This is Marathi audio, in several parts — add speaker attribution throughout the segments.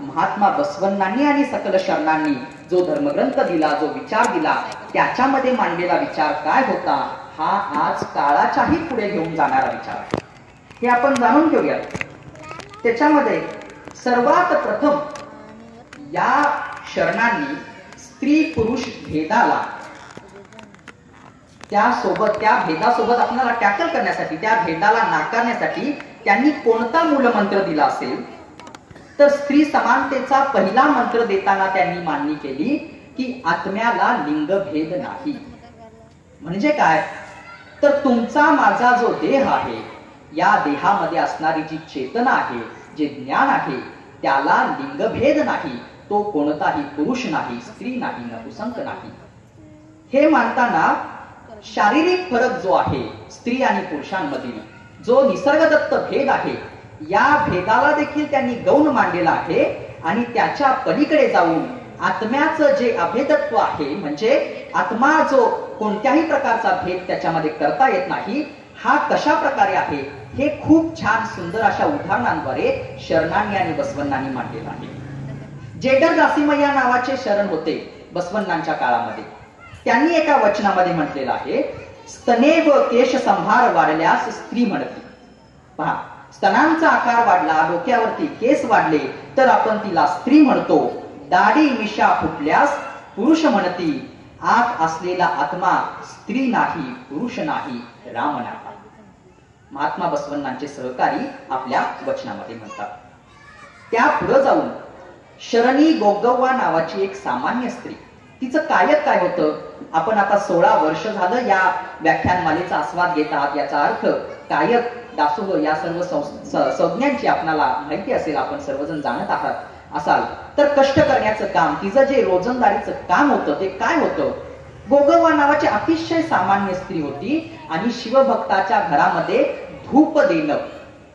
Speaker 1: महात्मा बसवण्णांनी आणि सकल शरणांनी जो धर्मग्रंथ दिला, जो विचार दिला, त्याच्यामध्ये मांडलेला विचार काय होता, हा आज काळाच्याही पुढे घेऊन जाणारा विचार आहे. हे आपण जाणून घेऊया. त्याच्यामध्ये सर्वात प्रथम या शरणांनी स्त्री पुरुष भेदाला, त्या भेदासोबत आपल्याला टॅकल करण्यासाठी, त्या भेदाला नाकारण्यासाठी त्यांनी कोणता मूलमंत्र दिला असेल, तर स्त्री समानतेचा पहिला मंत्र देताना त्यांनी मांडणी केली की आत्म्याला लिंगभेद नाही. म्हणजे काय, तर तुमचा माझा जो देह आहे, या देहामध्ये असणारी जी चेतना आहे, जे ज्ञान आहे, त्याला लिंगभेद नाही. तो कोणताही पुरुष नाही, स्त्री नाही, नपुंसक नाही. हे मानताना शारीरिक फरक जो आहे स्त्री आणि पुरुषांमधील, जो निसर्गदत्त भेद आहे, या भेदाला देखील त्यांनी गौण मांडलेला आहे. आणि त्याच्या पलीकडे जाऊन आत्म्याचं जे अभेदत्व आहे, म्हणजे आत्मा जो कोणत्याही प्रकारचा भेद त्याच्यामध्ये करता येत नाही, हा कशा प्रकारे आहे हे खूप छान सुंदर अशा उदाहरणांद्वारे शरणांनी आणि बसवण्णांनी मांडलेलं आहे. जेडर दासिमय्या नावाचे शरण होते बसवण्णांच्या काळामध्ये. त्यांनी एका वचनामध्ये म्हटलेलं आहे, स्तनेव केश संभार वाढल्यास स्त्री म्हणते. पहा, स्तनांचा आकार वाढला, डोक्यावरती केस वाढले तर आपण तिला स्त्री म्हणतो. दाढी मिशा फुटल्यास पुरुष म्हणती. आत असलेला आत्मा स्त्री नाही, पुरुष नाही, राम नाही. महात्मा बसवण्णांचे सहकारी आपल्या वचनामध्ये म्हणतात. त्या पुढे जाऊन शरणी गोगव्वा नावाची एक सामान्य स्त्री, तिचं कायक काय होतं, आपण आता 16 वर्ष झालं या व्याख्यानमालेचा आस्वाद घेत आहात. याचा अर्थ कायक, दासोह या सर्व संज्ञांची आपल्याला माहिती असेल, आपण सर्वजण जाणत आहात असाल तर कष्ट करण्याचं काम, तिचं जे रोजंदारीचं काम होतं ते काय होतं. गोगव्वा नावाची अतिशय सामान्य स्त्री होती आणि शिवभक्ताच्या घरामध्ये धूप देणं,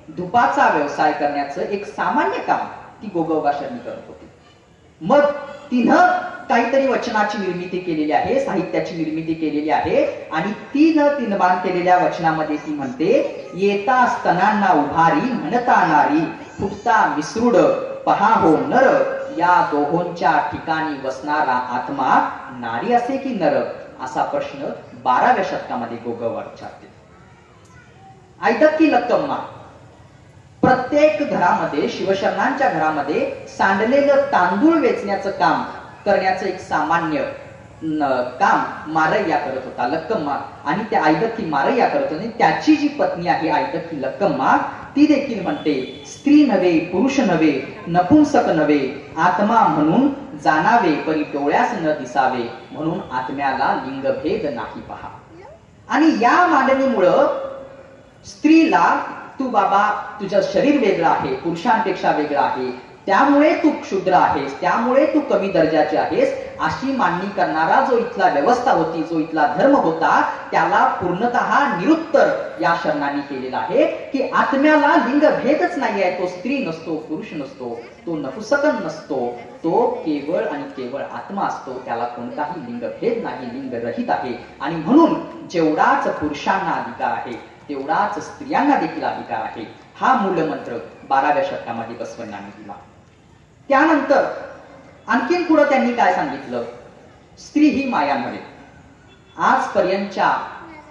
Speaker 1: धुपाचा व्यवसाय करण्याचं एक सामान्य काम ती गोगव्वा शरणी करत होती. मग तिनं काहीतरी वचनाची निर्मिती केलेली आहे, साहित्याची निर्मिती केलेली आहे आणि तिनबान केलेल्या वचनामध्ये ती म्हणते, येता स्तनांना उभारी म्हणता नारी, फुटता मिसरूड पहा हो नर, या दोहोंच्या ठिकाणी बसणारा आत्मा नारी असे की नर, असा प्रश्न 12व्या शतकामध्ये गोगव्वा विचारते. ऐदक्की लक्कम्मा, प्रत्येक घरामध्ये, शिवशरणांच्या घरामध्ये सांडलेलं तांदूळ वेचण्याचं काम करण्याचं एक सामान्य काम मारय्या करत होता लक्कम्मा. आणि त्या ऐदक्की मारय्या करत होती. त्याची जी पत्नी आहे ऐदक्की लक्कम्मा, ती देखील म्हणते, स्त्री नव्हे, पुरुष नव्हे, नपुंसक नव्हे, आत्मा म्हणून जाणावे परी डोळ्यास न दिसावे, म्हणून आत्म्याला लिंगभेद नाही पहा. आणि या मांडणीमुळं स्त्रीला, तू बाबा तुझं शरीर वेगळं आहे, पुरुषांपेक्षा वेगळं आहे, त्यामुळे तू क्षुद्र आहेस, त्यामुळे तू कमी दर्जाची आहेस, अशी मांडणी करणारा जो इथला व्यवस्था होती, जो इथला धर्म होता, त्याला पूर्णतः निरुत्तर या शरणांनी केलेला आहे की आत्म्याला लिंगभेदच नाही आहे. तो स्त्री नसतो, पुरुष नसतो, तो नपुंसक नसतो, तो केवळ आणि केवळ आत्मा असतो. त्याला कोणताही लिंगभेद नाही, लिंगरहित आहे. आणि म्हणून जेवढाच पुरुषांना अधिकार आहे तेवढाच स्त्रियांना देखील अधिकार आहे. हा मूलमंत्र 12व्या शतकामध्ये बसवण्णांनी दिला. त्यानंतर आणखीन पुढे त्यांनी काय सांगितलं, स्त्री ही माया नव्हे. आजपर्यंतच्या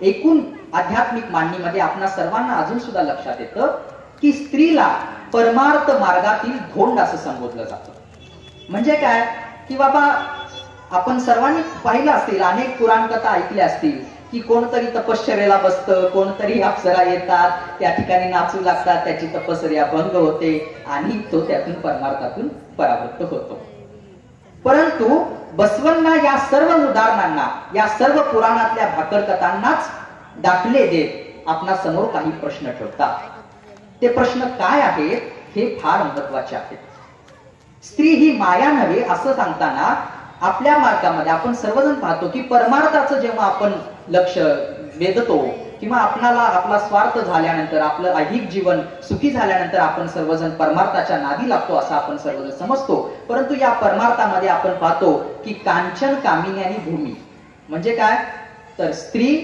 Speaker 1: एकूण आध्यात्मिक मांडणीमध्ये आपणा सर्वांना अजून सुद्धा लक्षात येतं की स्त्रीला परमार्थ मार्गातील धोंड असं संबोधलं जातं. म्हणजे काय की बाबा, आपण सर्वांनी पाहिलं असतील, अनेक पुराण कथा ऐकल्या असतील की कोणतरी तपश्चर्याला बसतं, कोणतरी अप्सरा येतात, त्या ठिकाणी नाचू लागतात, त्याची तपश्चर्या भंग होते आणि तो त्यातून परमार्थातून परावृत्त होतो. परंतु बसवण्णा या सर्व उदाहरणांना, या सर्व पुराणातल्या भाकरकथांनाच दाखले देत आपणा समोर काही प्रश्न ठेवतात. ते प्रश्न काय आहेत हे फार महत्वाचे आहेत. स्त्री ही माया नव्हे असं सांगताना आपल्या मार्गामध्ये आपण सर्वजण पाहतो की परमार्थाचं जेव्हा आपण लक्ष वेधतो किंवा आपणाला आपला स्वार्थ झाल्यानंतर, आपलं ऐहिक जीवन सुखी झाल्यानंतर आपण सर्वजण परमार्थाच्या नादी लागतो असं आपण सर्वजण समजतो. परंतु या परमार्थामध्ये आपण पाहतो की कांचन, कामिनी आणि भूमी म्हणजे काय, तर स्त्री,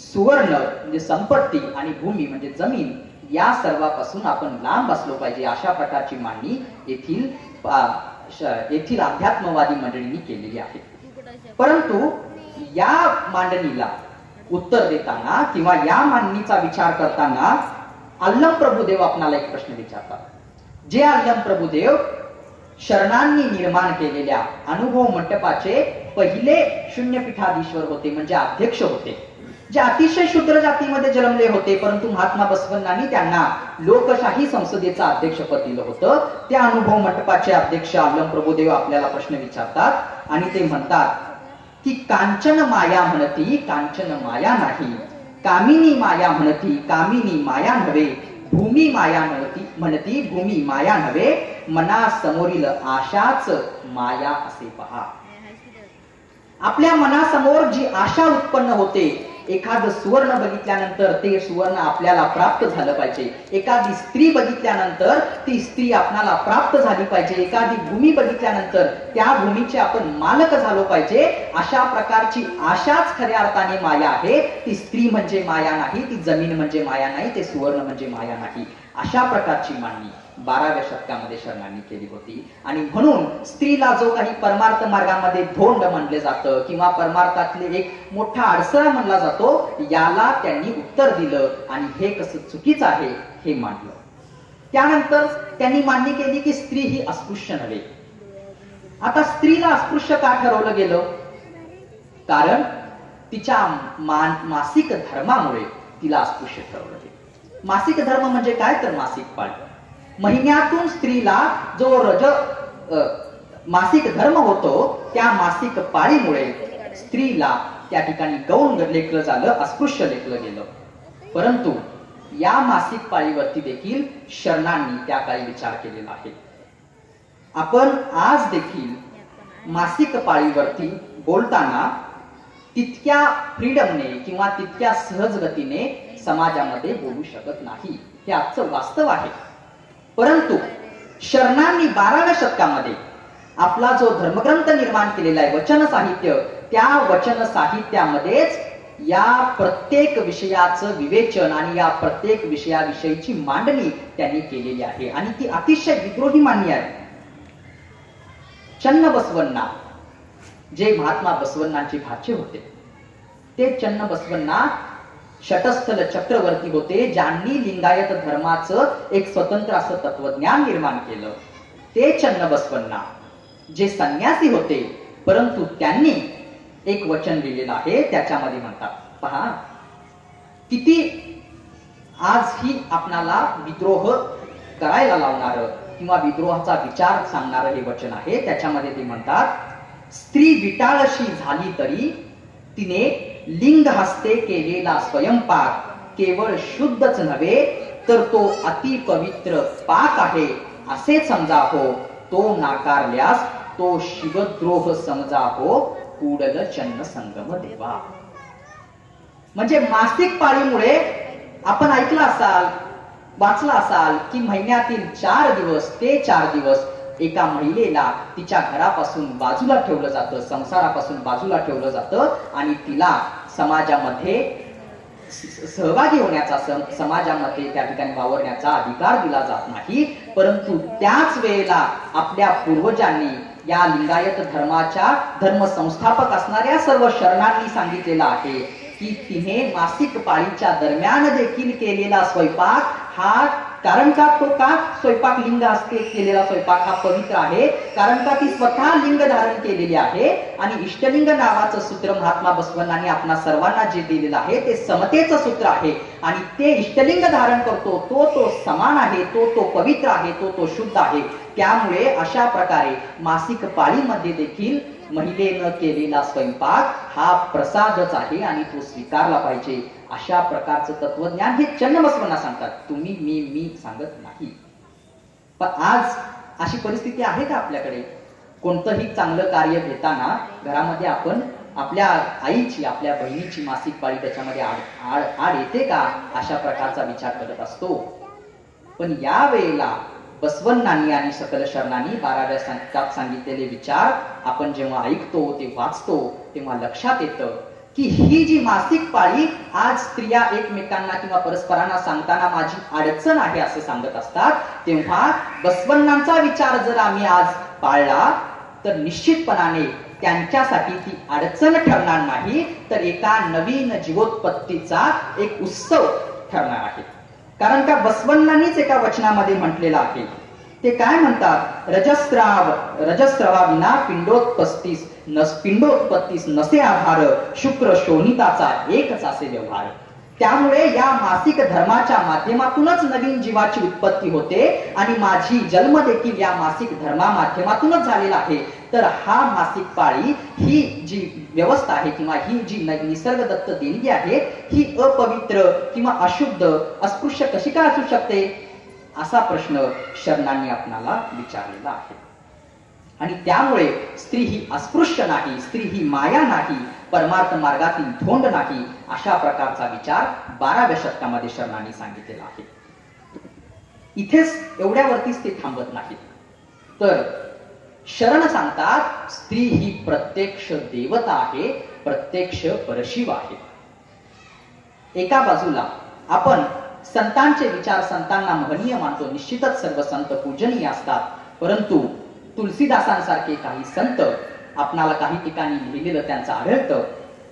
Speaker 1: सुवर्ण म्हणजे संपत्ती आणि भूमी म्हणजे जमीन, या सर्वापासून आपण लांब असलो पाहिजे, अशा प्रकारची मांडणी येथील अध्यात्मवादी मंडळींनी केलेली आहे. परंतु या मांडणीला उत्तर देताना किंवा या मांडणीचा विचार करताना अल्लम प्रभुदेव आपणाला एक प्रश्न विचारतात. जे अल्लम प्रभुदेव शरणांनी निर्माण केलेल्या अनुभव मंडपाचे पहिले शून्यपीठाधीश्वर होते, म्हणजे अध्यक्ष होते, जे अतिशय शूद्र जातीमध्ये जन्मले होते, परंतु महात्मा बसवण्णांनी त्यांना लोकशाही संसदेचं अध्यक्षपद दिलं होतं. त्या अनुभव मंडपाचे अध्यक्ष अल्लम प्रभुदेव आपल्याला प्रश्न विचारतात आणि ते म्हणतात की कांचन माया म्हणती कांचन माया नाही, कामिनी माया म्हणती कामिनी माया नव्हे, भूमी माया म्हणती भूमी माया नव्हे, मना समोरील आशाच माया असे पहा. आपल्या मनासमोर जी आशा उत्पन्न होते, एखादं सुवर्ण बघितल्यानंतर ते सुवर्ण आपल्याला प्राप्त झालं पाहिजे, एखादी स्त्री बघितल्यानंतर ती स्त्री आपल्याला प्राप्त झाली पाहिजे, एखादी भूमी बघितल्यानंतर त्या भूमीचे आपण मालक झालो पाहिजे, अशा प्रकारची आशाच खऱ्या अर्थाने माया आहे. ती स्त्री म्हणजे माया नाही, ती जमीन म्हणजे माया नाही, ते सुवर्ण म्हणजे माया नाही. अशा प्रकारची मांडणी 12व्या शतकामध्ये शरणांनी केली होती. आणि म्हणून स्त्रीला जो काही परमार्थ मार्गामध्ये धोंड म्हणले जातं किंवा परमार्थातले एक मोठा अडसरा म्हणला जातो, याला त्यांनी उत्तर दिलं आणि हे कसं चुकीचं आहे हे मांडलं. त्यानंतर त्यांनी मान्य केली की स्त्री ही अस्पृश्य नव्हे. आता स्त्रीला अस्पृश्य का ठरवलं गेलं? कारण तिच्या मासिक धर्मामुळे तिला अस्पृश्य ठरवलं गेलं. मासिक धर्म म्हणजे काय? तर मासिक पाळी. महिन्यातून स्त्रीला जो मासिक धर्म होतो, त्या मासिक पाळीमुळे स्त्रीला त्या ठिकाणी गौण लेखलं झालं, अस्पृश्य लेखलं गेलं. परंतु या मासिक पाळीवरती देखील शरणांनी त्या काळी विचार केलेला आहे. आपण आज देखील मासिक पाळीवरती बोलताना तितक्या फ्रीडमने किंवा तितक्या सहज गतीने समाजामध्ये बोलू शकत नाही, हे आजचं वास्तव आहे. परंतु शरणांनी 12व्या शतकामध्ये आपला जो धर्मग्रंथ निर्माण केलेला आहे, वचन साहित्य, त्या वचन साहित्यामध्येच या प्रत्येक विषयाचं विवेचन आणि या प्रत्येक विषयाविषयीची मांडणी त्यांनी केलेली आहे आणि ती अतिशय विद्रोही मांडणी आहे. चन्न बसवण्णा जे महात्मा बसवण्णांचे भाचे होते, ते चन्न बसवण्णा शटस्थल चक्रवर्ती होते, ज्यांनी लिंगायत धर्माचं एक स्वतंत्र असं तत्वज्ञान निर्माण केलं. ते चन्न बसवण्णा जे संन्यासी होते, परंतु त्यांनी एक वचन लिहिलेलं आहे, त्याच्यामध्ये म्हणतात, पहा किती आजही आपणाला विद्रोह करायला लावणार किंवा विद्रोहाचा विचार सांगणारं हे वचन आहे. त्याच्यामध्ये ते म्हणतात, स्त्री विटाळशी झाली तरी तिने लिंग हस्ते केलेला स्वयंपाक केवळ शुद्धच नव्हे तर तो अति पवित्र पाक आहे असे समजा हो. तो नाकारल्यास तो शिवद्रोह समजा हो. कुडल चन्न संगम देवा. म्हणजे मासिक पाळीमुळे आपण ऐकलं असाल, वाचला असाल की महिन्यातील 4 दिवस ते 4 दिवस एका महिलेला तिच्या घरापासून बाजूला ठेवलं जातं, संसारापासून बाजूला ठेवलं जातं आणि तिला समाजामध्ये सहभागी होण्याचा, समाजामध्ये त्या ठिकाणी वावरण्याचा अधिकार दिला जात नाही. परंतु त्याच वेळेला आपल्या पूर्वजांनी या लिंगायत धर्माच्या धर्मसंस्थापक असणाऱ्या सर्व शरणांनी सांगितलेलं आहे की तिने मासिक पाळीच्या दरम्यान देखील केलेला स्वयंपाक हा, कारण का तो का स्वयंपाक लिंग असते केलेला स्वयंपाक हा पवित्र आहे, कारण का ती स्वतः लिंग धारण केलेली आहे आणि इष्टलिंग नावाचं सूत्र महात्मा बसवण्णांनी आपणा सर्वांना जे दिलेलं आहे ते समतेचं सूत्र आहे आणि ते इष्टलिंग धारण करतो तो समान आहे, तो पवित्र आहे, तो शुद्ध आहे. त्यामुळे अशा प्रकारे मासिक पाळीमध्ये देखील महिलेनं केलेला स्वयंपाक हा प्रसादच आहे आणि तो स्वीकारला पाहिजे. अशा प्रकारचं तत्वज्ञान हे चन्न बसवण्णा सांगतात, तुम्ही मी सांगत नाही. पण आज अशी परिस्थिती आहे का आपल्याकडे? कोणतंही चांगलं कार्य घेताना घरामध्ये आपण आपल्या आईची, आपल्या बहिणीची मासिक पाळी त्याच्यामध्ये आड येते का, अशा प्रकारचा विचार करत असतो. पण या वेळेला बसवण्णांनी आणि सकल शरणांनी 12व्या शतकात सांगितलेले विचार आपण जेव्हा ऐकतो, ते वाचतो, तेव्हा लक्षात येतं की ही जी मासिक पाळी आज स्त्रिया एकमेकांना किंवा परस्परांना सांगताना माझी अडचण आहे असं सांगत असतात, तेव्हा बसवण्णांचा विचार जर आम्ही आज पाळला तर निश्चितपणाने त्यांच्यासाठी ती अडचण ठरणार नाही, तर एका नवीन जीवोत्पत्तीचा एक उत्सव ठरणार आहे. कारण त्या बसवण्णांनीच एका वचनामध्ये म्हटलेलं आहे. ते काय म्हणतात? रजस्रवा विना पिंडोत्पत्तीस नसे आधार, शुक्र शोणिताचा एकच असे व्यवहार. त्यामुळे या मासिक धर्माच्या माध्यमातूनच नवीन जीवाची उत्पत्ती होते आणि माझी जन्म देखील या मासिक धर्मा माध्यमातूनच झालेला आहे. तर हा मासिक पाळी ही जी व्यवस्था आहे किंवा ही जी निसर्गदत्त देणगी आहे ही अपवित्र किंवा अशुद्ध अस्पृश्य कशी काय असू शकते, असा प्रश्न शरणांनी आपणाला विचारलेला आहे. आणि त्यामुळे स्त्री ही अस्पृश्य नाही, स्त्री ही माया नाही, परमार्थ मार्गातील धोंड नाही, अशा प्रकारचा विचार 12व्या शतकामध्ये शरणांनी सांगितलेला आहे. इथेच एवढ्यावरतीच ते थांबत नाहीत, तर शरण सांगतात स्त्री ही प्रत्यक्ष देवता आहे, प्रत्यक्ष परशिव आहे. एका बाजूला आपण संतांचे विचार संतांना महनीय मानतो, निश्चितच सर्व संत पूजनीय असतात, परंतु तुलसीदासांसारखे काही संत आपणाला काही ठिकाणी लिहिलेलं त्यांचं आढळतं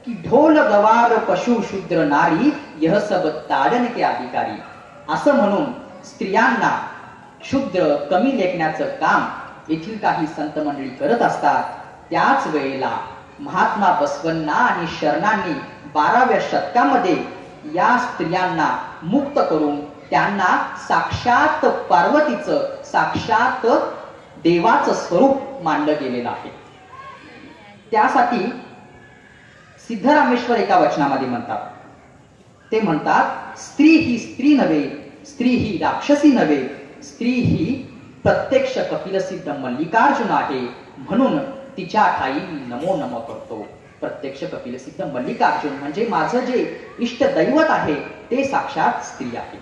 Speaker 1: की ढोल गवार पशु शूद्र नारी यह सब ताडन के अधिकारी. असं म्हणून स्त्रियांना शूद्र कमी लेखण्याचं काम येथील काही संत मंडळी करत असतात. त्याच वेळेला महात्मा बसवण्णा आणि शरणांनी 12व्या शतकामध्ये या स्त्रियांना मुक्त करून त्यांना साक्षात पार्वतीचं, साक्षात देवाचं स्वरूप मानलं गेलेलं आहे. त्यासाठी सिद्धरामेश्वर एका वचनामध्ये म्हणतात, ते म्हणतात स्त्री ही स्त्री नव्हे, स्त्री ही राक्षसी नव्हे, स्त्री ही प्रत्यक्ष कपिलसिद्ध मल्लिकार्जुन आहे, म्हणून तिच्या ठाई मी नमो नमो करतो. प्रत्यक्ष कपिलसिद्ध मल्लिकार्जुन म्हणजे माझं जे इष्ट दैवत आहे ते साक्षात स्त्री आहे.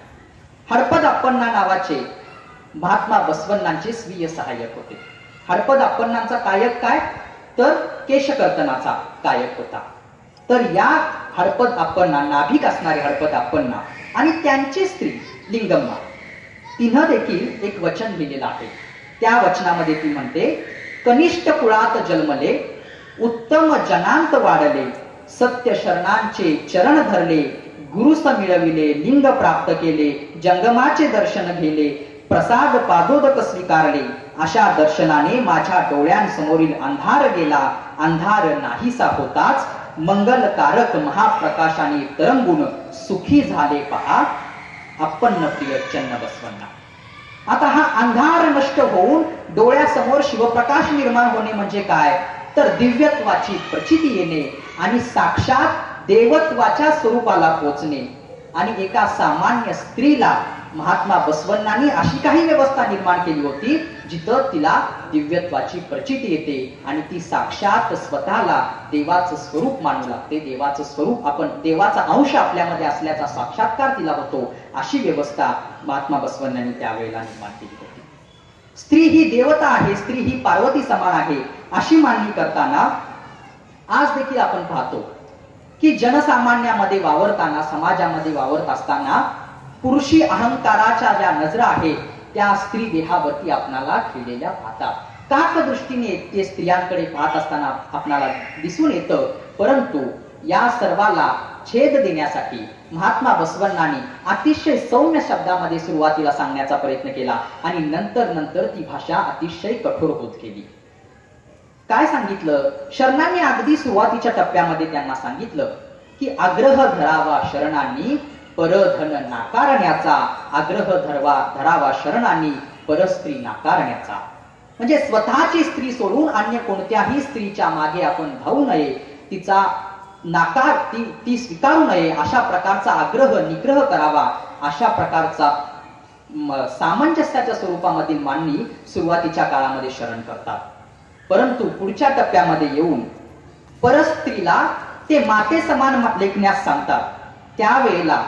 Speaker 1: हडपद अप्पण्णा नावाचे महात्मा बसवण्णांचे स्वीय सहाय्यक होते. हडपद अप्पण्णांचा कायक काय, तर केशकर्तनाचा कायक होता. तर या हडपद अप्पण्णा, नाभिक असणारे हडपद अप्पण्णा आणि त्यांची स्त्री लिंगम्मा, तिनं देखील एक वचन लिहिलेलं आहे. त्या वचनामध्ये ती म्हणते, कनिष्ठ कुळात जन्मले, उत्तम जनांत वाढले, सत्य शरणांचे चरण धरले, गुरुस मिळविले, लिंग प्राप्त केले, जंगमाचे दर्शन घेले, प्रसाद पादोदक स्वीकारले, अशा दर्शनाने माझ्या डोळ्यांसमोरील अंधार गेला, अंधार नाहीसा होताच मंगलकारक महाप्रकाशाने तरंगून सुखी झाले पहा अप्पन्न प्रिय चन्न बसवण्णा. आता हा अंधार नष्ट होऊन डोळ्यासमोर शिवप्रकाश निर्माण होणे म्हणजे काय, तर दिव्यत्वाची प्रचिती येणे आणि साक्षात देवत्वाच्या स्वरूपाला पोचणे. आणि एका सामान्य स्त्रीला महात्मा बसवण्णांनी अशी काही व्यवस्था निर्माण केली होती जिथं तिला दिव्यत्वाची प्रचिती येते आणि ती साक्षात स्वतःला देवाचं स्वरूप मानू लागते. देवाचं स्वरूप, आपण देवाचा अंश आपल्यामध्ये असल्याचा साक्षात्कार तिला होतो. अशी व्यवस्था महात्मा बसवण्णांनी त्यावेळेला निर्माण केली होती. स्त्री ही देवता आहे, स्त्री ही पार्वती समान आहे अशी मांडणी करताना आज देखील आपण पाहतो की जनसामान्यामध्ये वावरताना, समाजामध्ये वावरत असताना पुरुषी अहंकाराच्या ज्या नजरा आहेत त्या स्त्री देहावरती आपणाला ठेवलेल्या पाहतात. काक दृष्टीने ते स्त्रियांकडे पाहत असताना आपणाला दिसून येतं. परंतु या सर्वाला छेद देण्यासाठी महात्मा बसवण्णांनी अतिशय सौम्य शब्दामध्ये सुरुवातीला सांगण्याचा प्रयत्न केला आणि नंतर नंतर ती भाषा अतिशय कठोर होत गेली. काय सांगितलं? शरणांनी अगदी सुरुवातीच्या टप्प्यामध्ये त्यांना सांगितलं की आग्रह धरावा शरणांनी परधन नाकारण्याचा, आग्रह धरावा शरणांनी परस्त्री नाकारण्याचा. म्हणजे स्वतःची स्त्री सोडून अन्य कोणत्याही स्त्रीच्या मागे आपण धावू नये, तिचा नाकार ती स्वीकारू नये, अशा प्रकारचा आग्रह निग्रह करावा, अशा प्रकारचा सामंजस्याच्या स्वरूपामधील मांडणी सुरुवातीच्या काळामध्ये शरण करतात. परंतु पुढच्या टप्प्यामध्ये येऊन परस्त्रीला ते माते समान लेखण्यास सांगतात. त्यावेळेला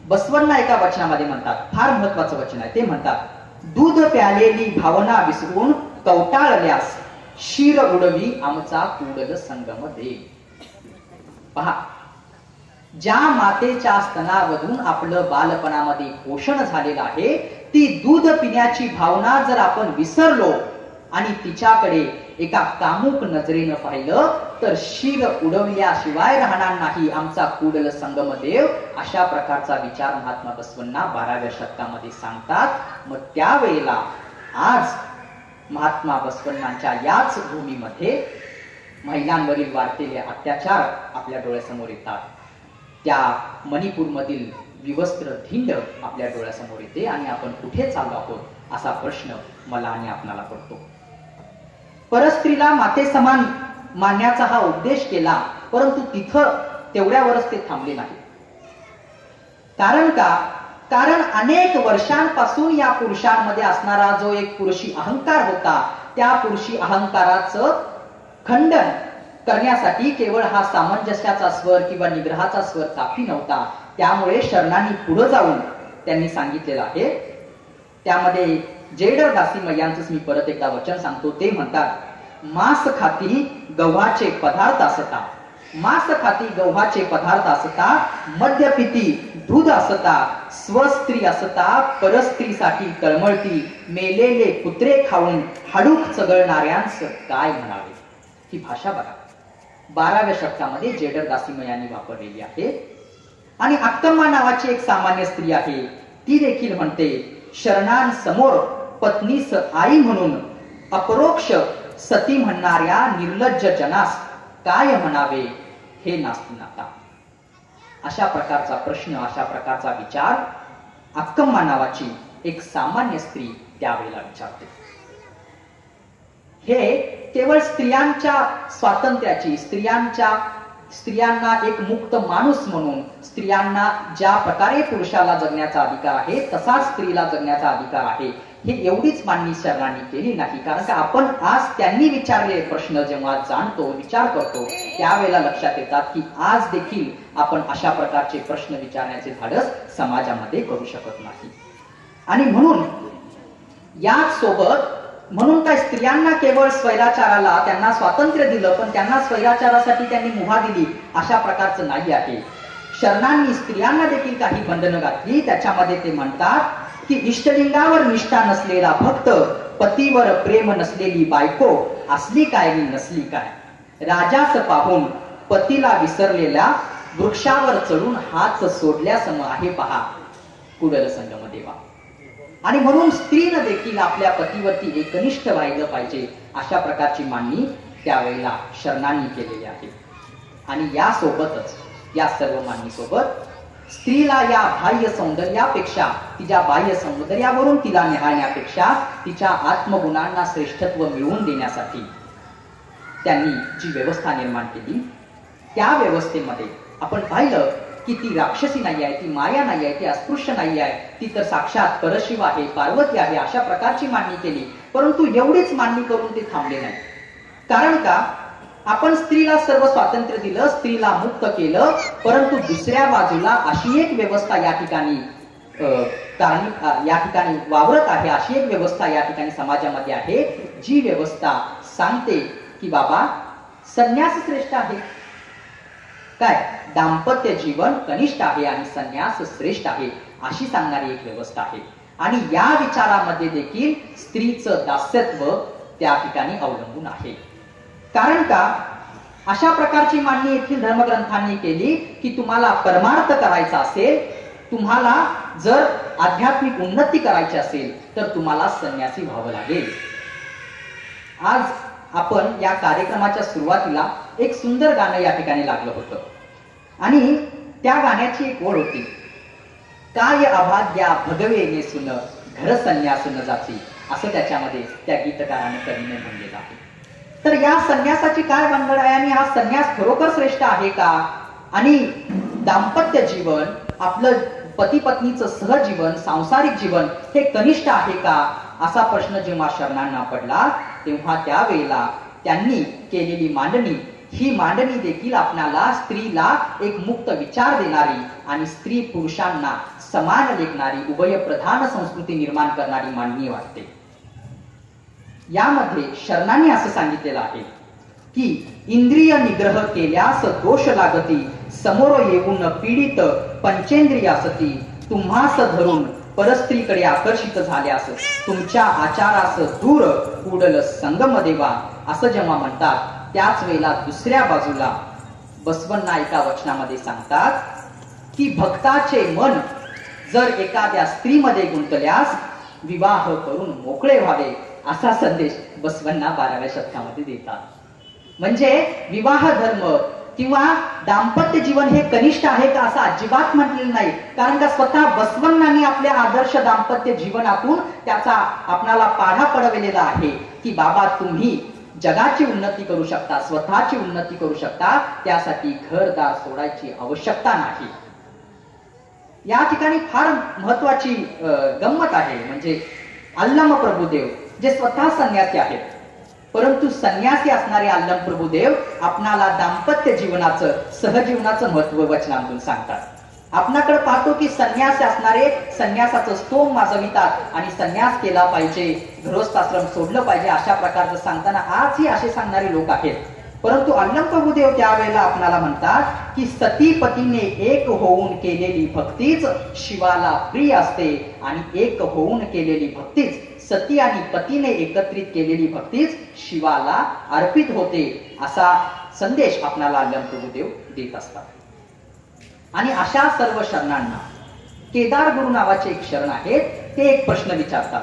Speaker 1: बसवण्णा एका वचनामध्ये म्हणतात, फार महत्वाचं वचन आहे, ते म्हणतात, दूध प्यालेली भावना विसरून कवटाळल्यास शिर उडवी आमचा कूडल संगम दे. पहा, ज्या मातेच्या स्तनामधून आपलं बालपणामध्ये पोषण झालेलं आहे, ती दूध पिण्याची भावना जर आपण विसरलो आणि तिच्याकडे एका कामुक नजरेनं पाहिलं तर शील उडवल्याशिवाय राहणार नाही आमचा कुडल संगमदेव, अशा प्रकारचा विचार महात्मा बसवांना 12व्या शतकामध्ये सांगतात. मग त्यावेळेला आज महात्मा बसवांच्या याच भूमीमध्ये महिलांवरील वाढलेले अत्याचार आपल्या डोळ्यासमोर येतात. त्या मणिपूरमधील विवस्त्र धिंड आपल्या डोळ्यासमोर येते आणि आपण कुठे चाललो आहोत असा प्रश्न मला आणि आपणाला पडतो. परस्त्रीला माते समान मानण्याचा हा उपदेश केला, परंतु तिथं तेवढ्यावरच ते थांबले नाही. कारण का? कारण अनेक वर्षांपासून या पुरुषांमध्ये असणारा जो एक पुरुषी अहंकार होता, त्या पुरुषी अहंकाराचं खंडन करण्यासाठी केवळ हा सामंजस्याचा स्वर किंवा निग्रहाचा स्वर काफी नव्हता. त्यामुळे शरणांनी पुढे जाऊन त्यांनी सांगितलेलं आहे. त्यामध्ये जेडर दासीमय्यांचंच मी परत एकदा वचन सांगतो. ते म्हणतात, मांस खाती गव्हाचे पदार्थ असता, मांस खाती गव्हाचे पदार्थ असता, मद्य पिती दूध असता, स्वस्त्री असता, परस्त्रीसाठी तळमळती, मेलेले कुत्रे खाऊन हाडूक चगळणाऱ्यांस काय म्हणावे. ही भाषा बघा 12व्या शतकामध्ये जेडर दासीमयांनी वापरलेली आहे. आणि अक्कम्मा नावाची एक सामान्य स्त्री आहे, ती देखील म्हणते, शरणांसमोर पत्नीस आई म्हणून अपरोक्ष सती म्हणणाऱ्या निर्लज्ज जनास काय म्हणावे हे नास्तिनाता. अशा प्रकारचा प्रश्न, अशा प्रकारचा विचार अक्कम्मा नावाची एक सामान्य स्त्री त्यावेळेला विचारते. हे केवळ स्त्रियांच्या स्वातंत्र्याची, स्त्रियांना एक मुक्त माणूस म्हणून, स्त्रियांना ज्या प्रकारे पुरुषाला जगण्याचा अधिकार आहे तसाच स्त्रीला जगण्याचा अधिकार आहे, हे एवढीच मांडणी शरणांनी केली नाही. कारण का आपण आज त्यांनी विचारलेले प्रश्न जेव्हा जाणतो, विचार करतो, त्यावेळेला लक्षात येतात की आज देखील आपण अशा प्रकारचे प्रश्न विचारण्याचे धाडस समाजामध्ये करू शकत नाही. आणि म्हणून याच सोबत म्हणून काय स्त्रियांना केवळ स्वैराचाराला त्यांना स्वातंत्र्य दिलं, पण त्यांना स्वैराचारासाठी त्यांनी मुभा दिली अशा प्रकारचं नाही आहे. शरणांनी स्त्रियांना देखील काही बंधनं घातली. त्याच्यामध्ये ते म्हणतात की इष्टलिंगावर निष्ठा नसलेला भक्त, पतीवर प्रेम नसलेली बायको, असली काय नसली काय, राजास पाहून पतीला विसरलेल्या वृक्षावर चढून हात सोडल्यासम आहे पहा कुडल संगम देवा. आणि म्हणून स्त्रीनं देखील आपल्या पतीवरती एकनिष्ठ राहिलं पाहिजे अशा प्रकारची मांडणी त्यावेळेला शरणांनी केलेली आहे. आणि यासोबतच, या सर्व मांडणी सोबत स्त्रीला या बाह्य सौंदर्यापेक्षा, तिच्या बाह्य सौंदर्यावरून तिला निहाळण्यापेक्षा तिच्या आत्मगुणांना श्रेष्ठत्व मिळवून देण्यासाठी त्यांनी जी व्यवस्था निर्माण केली, त्या व्यवस्थेमध्ये आपण पाहिलं की ती राक्षसी नाही आहे, ती माया नाही आहे, ती अस्पृश्य नाही आहे, ती तर साक्षात परशिव आहे, पार्वती आहे, अशा प्रकारची मांडणी केली. परंतु एवढीच मांडणी करून ते थांबले नाही. कारण का? आपण स्त्रीला सर्व स्वातंत्र्य दिलं, स्त्रीला मुक्त केलं, परंतु दुसऱ्या बाजूला अशी एक व्यवस्था या ठिकाणी वावरत आहे, अशी एक व्यवस्था या ठिकाणी समाजामध्ये आहे, जी व्यवस्था सांगते की बाबा संन्यास श्रेष्ठ आहे, काय दाम्पत्य जीवन कनिष्ठ आहे आणि संन्यास श्रेष्ठ आहे, अशी सांगणारी एक व्यवस्था आहे. आणि या विचारामध्ये देखील स्त्रीचं दास्यत्व त्या ठिकाणी अवलंबून आहे. कारण का? अशा प्रकारची मांडणी येथील धर्मग्रंथांनी केली की तुम्हाला परमार्थ करायचा असेल, तुम्हाला जर आध्यात्मिक उन्नती करायची असेल तर तुम्हाला संन्यासी व्हावं लागेल. आज आपण या कार्यक्रमाच्या सुरुवातीला एक सुंदर गाणं या ठिकाणी लागलं होतं आणि त्या गाण्याची एक ओळ होती, काय अभाग्या भगवे नेसून घर संन्यास न जाती, असं त्याच्यामध्ये त्या गीतकाराने कवीने म्हणलेलं आहे. तर या संन्यासाची काय भानगड आहे आणि हा संन्यास खरोखर श्रेष्ठ आहे का? आणि दाम्पत्य जीवन, आपलं पती पत्नीचं सहजीवन, सांसारिक जीवन हे कनिष्ठ आहे का, असा प्रश्न जेव्हा शरणांना पडला तेव्हा त्यावेळेला त्यांनी केलेली मांडणी, ही मांडणी देखील आपल्याला स्त्रीला एक मुक्त विचार देणारी आणि स्त्री पुरुषांना समान लेखणारी, उभयप्रधान संस्कृती निर्माण करणारी मांडणी वाटते. यामध्ये शरणांनी असं सांगितलेलं आहे की इंद्रिय निग्रह केल्यास दोष लागती, समोर येऊन पीडित पंचेंद्रियासती, तुम्हास धरून परस्त्रीकडे आकर्षित झाल्यास तुमच्या आचारास दूर उडल संगम देवा, असं जेव्हा म्हणतात त्याच वेळेला दुसऱ्या बाजूला बसवण्णा एका वचनामध्ये सांगतात की भक्ताचे मन जर एखाद्या स्त्रीमध्ये गुंतल्यास विवाह करून मोकळे व्हावे, असा संदेश बसवण्णा 12व्या शतकामध्ये देतात. म्हणजे विवाह धर्म किंवा दाम्पत्य जीवन हे कनिष्ठ आहे का असं अजिबात म्हटलेलं नाही. कारण का स्वतः बसवण्णांनी आपल्या आदर्श दाम्पत्य जीवनातून त्याचा आपणाला पाढा पडवलेला आहे की बाबा तुम्ही जगाची उन्नती करू शकता, स्वतःची उन्नती करू शकता, त्यासाठी घरदार सोडायची आवश्यकता नाही. या ठिकाणी फार महत्वाची गंमत आहे. म्हणजे अल्लम प्रभुदेव जे स्वतः संन्यासी आहेत, परंतु संन्यासी असणारे अल्लम प्रभुदेव आपणाला दाम्पत्य जीवनाचं सहजीवनाचं महत्व वचनांतून सांगतात. आपणाकडे पाहतो की संन्यास असणारे संन्यासाचं स्तोम माजवितात आणि संन्यास केला पाहिजे, गृहस्थाश्रम सोडलं पाहिजे, अशा प्रकारचं सांगताना आजही असे सांगणारे लोक आहेत. परंतु अल्लम प्रभुदेव त्यावेळेला आपणाला म्हणतात की सती पतीने एक होऊन केलेली भक्तीच शिवाला प्रिय असते आणि एक होऊन केलेली भक्तीच सती आणि पतीने एकत्रित केलेली भक्तीच शिवाला अर्पित होते, असा संदेश आपणाला अल्लम प्रभुदेव देत असतात. आणि अशा सर्व शरणांना केदार गुरु नावाचे एक शरण आहेत, ते एक प्रश्न विचारतात.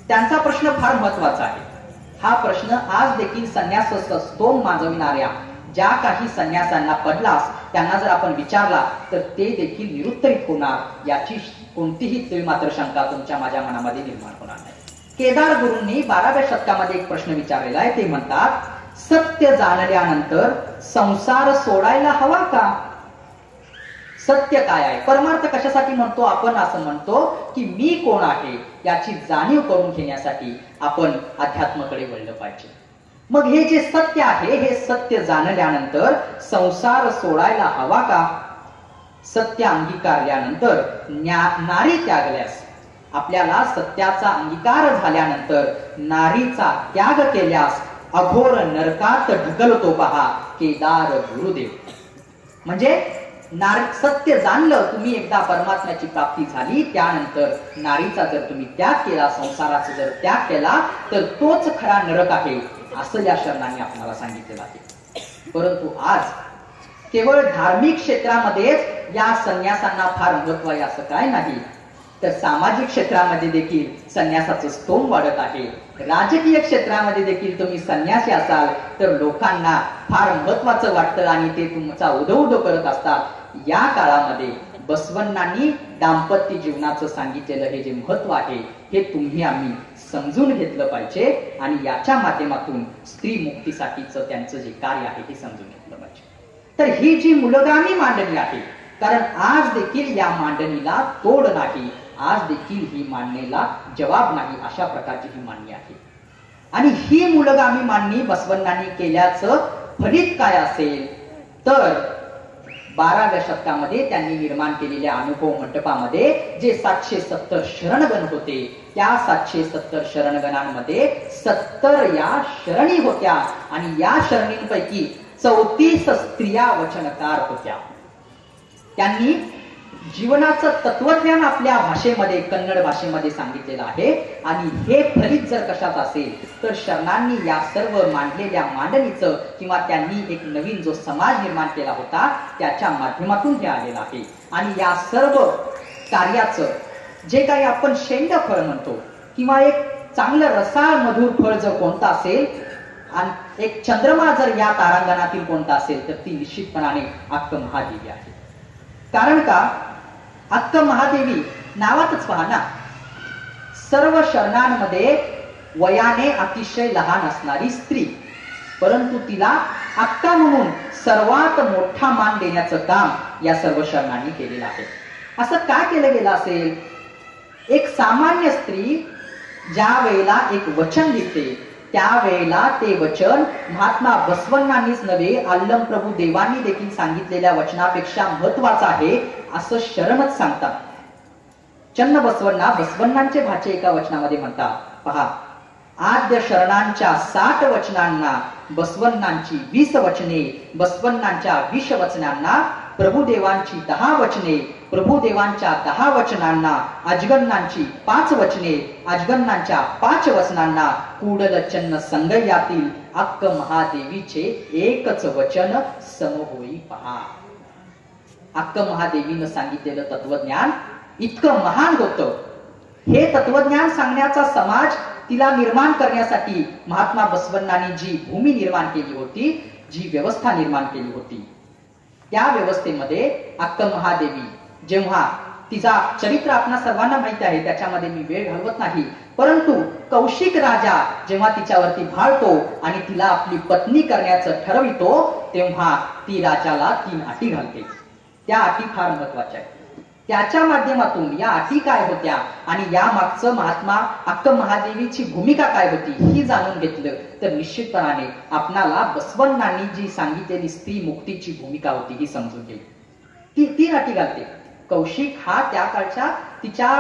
Speaker 1: त्यांचा प्रश्न फार महत्वाचा आहे. हा प्रश्न आज देखील संन्यासाचा स्तोम माजविणाऱ्या ज्या काही संन्यासांना पडलास त्यांना जर आपण विचारला तर ते देखील निरुत्तरित होणार, याची कोणतीही तीळ मात्र शंका तुमच्या माझ्या मनामध्ये निर्माण होणार नाही. केदार गुरूंनी 12व्या शतकामध्ये एक प्रश्न विचारलेला आहे. ते म्हणतात सत्य जाणल्यानंतर संसार सोडायला हवा का? सत्य काय आहे, परमार्थ कशासाठी म्हणतो आपण? असं म्हणतो की मी कोण आहे याची जाणीव करून घेण्यासाठी आपण अध्यात्माकडे वळलं पाहिजे. मग हे जे सत्य आहे हे सत्य जाणल्यानंतर संसार सोडायला हवा का? सत्य अंगीकारल्यानंतर नारी त्यागल्यास, आपल्याला सत्याचा अंगीकार झाल्यानंतर नारीचा त्याग केल्यास अघोर नरकात ढकलतो पहा केदार गुरुदेव. म्हणजे सत्य जाणलं, तुम्ही एकदा परमात्म्याची प्राप्ती झाली, त्यानंतर नारीचा जर तुम्ही त्याग केला, संसाराचा जर त्याग केला तर तोच खरा नरक आहे, असं या शरणांनी आपल्याला सांगितलेलं आहे. परंतु आज केवळ धार्मिक क्षेत्रामध्येच या संन्यासांना फार महत्व आहे असं काय नाही, तर सामाजिक क्षेत्रामध्ये देखील संन्यासाचं स्तोम वाढत आहे. राजकीय क्षेत्रामध्ये देखील तुम्ही संन्यासी असाल तर लोकांना फार महत्वाचं वाटतं आणि ते तुमचा उदो करत असतात. या काळामध्ये बसवण्णांनी दाम्पत्य जीवनाचं सांगितलेलं हे जे महत्व आहे हे तुम्ही आम्ही समजून घेतलं पाहिजे आणि याच्या माध्यमातून स्त्री मुक्तीसाठीचं त्यांचं जे कार्य आहे हे समजून घेतलं पाहिजे. तर ही जी मूलगामी मांडणी आहे, कारण आज देखील या मांडणीला तोड नाही, आज देखील ही मांडणीला जवाब नाही, अशा प्रकारची ही मांडणी आहे. आणि ही मूलगामी मांडणी बसवण्णांनी केल्याचं फलित काय असेल तर 12व्या शतकामध्ये त्यांनी निर्माण केलेल्या अनुभव मंडपामध्ये जे 770 शरणगण होते, त्या 770 शरणगणांमध्ये 70 या शरणी होत्या आणि या शरणींपैकी 34 स्त्रिया वचनकार होत्या. त्यांनी जीवनाचं तत्वज्ञान आपल्या भाषेमध्ये, कन्नड भाषेमध्ये सांगितलेलं आहे. आणि हे फलित जर कशात असेल तर शरणांनी या सर्व मांडलेल्या मांडणीचं किंवा त्यांनी एक नवीन जो समाज निर्माण केला होता त्याच्या माध्यमातून हे आलेलं आहे. आणि या सर्व कार्याचं जे काही आपण शेंडफळ म्हणतो किंवा एक चांगलं रसाळ मधुर फळ जर कोणतं असेल आणि एक चंद्रमा जर या तारांगणातील कोणता असेल तर ती निश्चितपणाने अक्क महादेवी आहे. कारण का, अक्क महादेवी नावातच पहा ना, सर्व शरणांमध्ये वयाने अतिशय लहान असणारी स्त्री, परंतु तिला अक्का म्हणून सर्वात मोठा मान देण्याचं काम या सर्व शरणांनी केलेलं आहे. असं का केलं गेलं असेल? एक सामान्य स्त्री ज्या वेळेला एक वचन लिहिते त्यावेळेला ते वचन महात्मा बसवण्णांनीच नव्हे, अल्लम प्रभू देवांनी देखील सांगितलेल्या वचनापेक्षा महत्वाचं आहे असं शरणच सांगतात. चन्न बसवण्णा बसवण्णांचे भाचे एका वचनामध्ये म्हणतात, पहा, आद्य शरणांच्या 60 वचनांना बसवण्णांची 20 वचने, बसवण्णांच्या 20 वचनांना प्रभुदेवांची 10 वचने, प्रभुदेवांच्या 10 वचनांना अजगन्नांची 5 वचने, अजगन्नांच्या 5 वचनांना कूडलचन्न संगयातील अक्क महादेवीचे एकच वचन सम होई पहा. अक्क महादेवीनं सांगितलेलं तत्वज्ञान इतकं महान होतं. हे तत्वज्ञान सांगण्याचा समाज तिला निर्माण करण्यासाठी महात्मा बसवण्णांनी जी भूमी निर्माण केली होती, जी व्यवस्था निर्माण केली होती, त्या व्यवस्थेमध्ये अक्क महादेवी जेव्हा तिचा चरित्र आपल्या सर्वांना माहिती आहे, त्याच्यामध्ये मी वेळ घालवत नाही, परंतु कौशिक राजा जेव्हा तिच्यावरती भाळतो आणि तिला आपली पत्नी करण्याचं ठरवितो, तेव्हा ती राजाला 3 अटी घालते. त्या अटी फार महत्वाच्या आहेत. त्याच्या माध्यमातून या अटी काय होत्या आणि या मागचं महात्मा अक्क महादेवीची भूमिका काय होती ही जाणून घेतलं तर निश्चितपणाने आपणाला बसवण्णांनी जी सांगितलेली स्त्री मुक्तीची भूमिका होती ही समजून घेईल. ती 3 अटी घालते. कौशिक हा त्या काळच्या तिच्या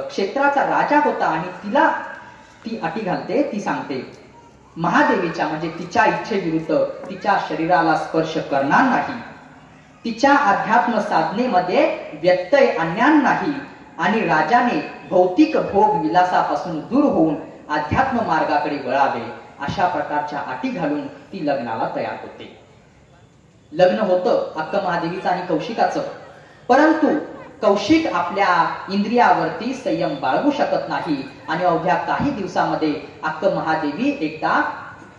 Speaker 1: क्षेत्राचा राजा होता आणि तिला ती अटी घालते. ती सांगते महादेवीच्या म्हणजे तिच्या इच्छेविरुद्ध तिच्या शरीराला स्पर्श करणार नाही, तिच्या अध्यात्म साधनेमध्ये व्यत्यय आणणार नाही आणि राजाने भौतिक भोग विलासापासून दूर होऊन अध्यात्म मार्गाकडे वळावे, अशा प्रकारच्या अटी घालून ती लग्नाला तयार होते. लग्न होतं अक्क महादेवीचं आणि कौशिकाचं, परंतु कौशिक आपल्या इंद्रियावरती संयम बाळगू शकत नाही आणि अवघ्या काही दिवसामध्ये अक्क महादेवी एकदा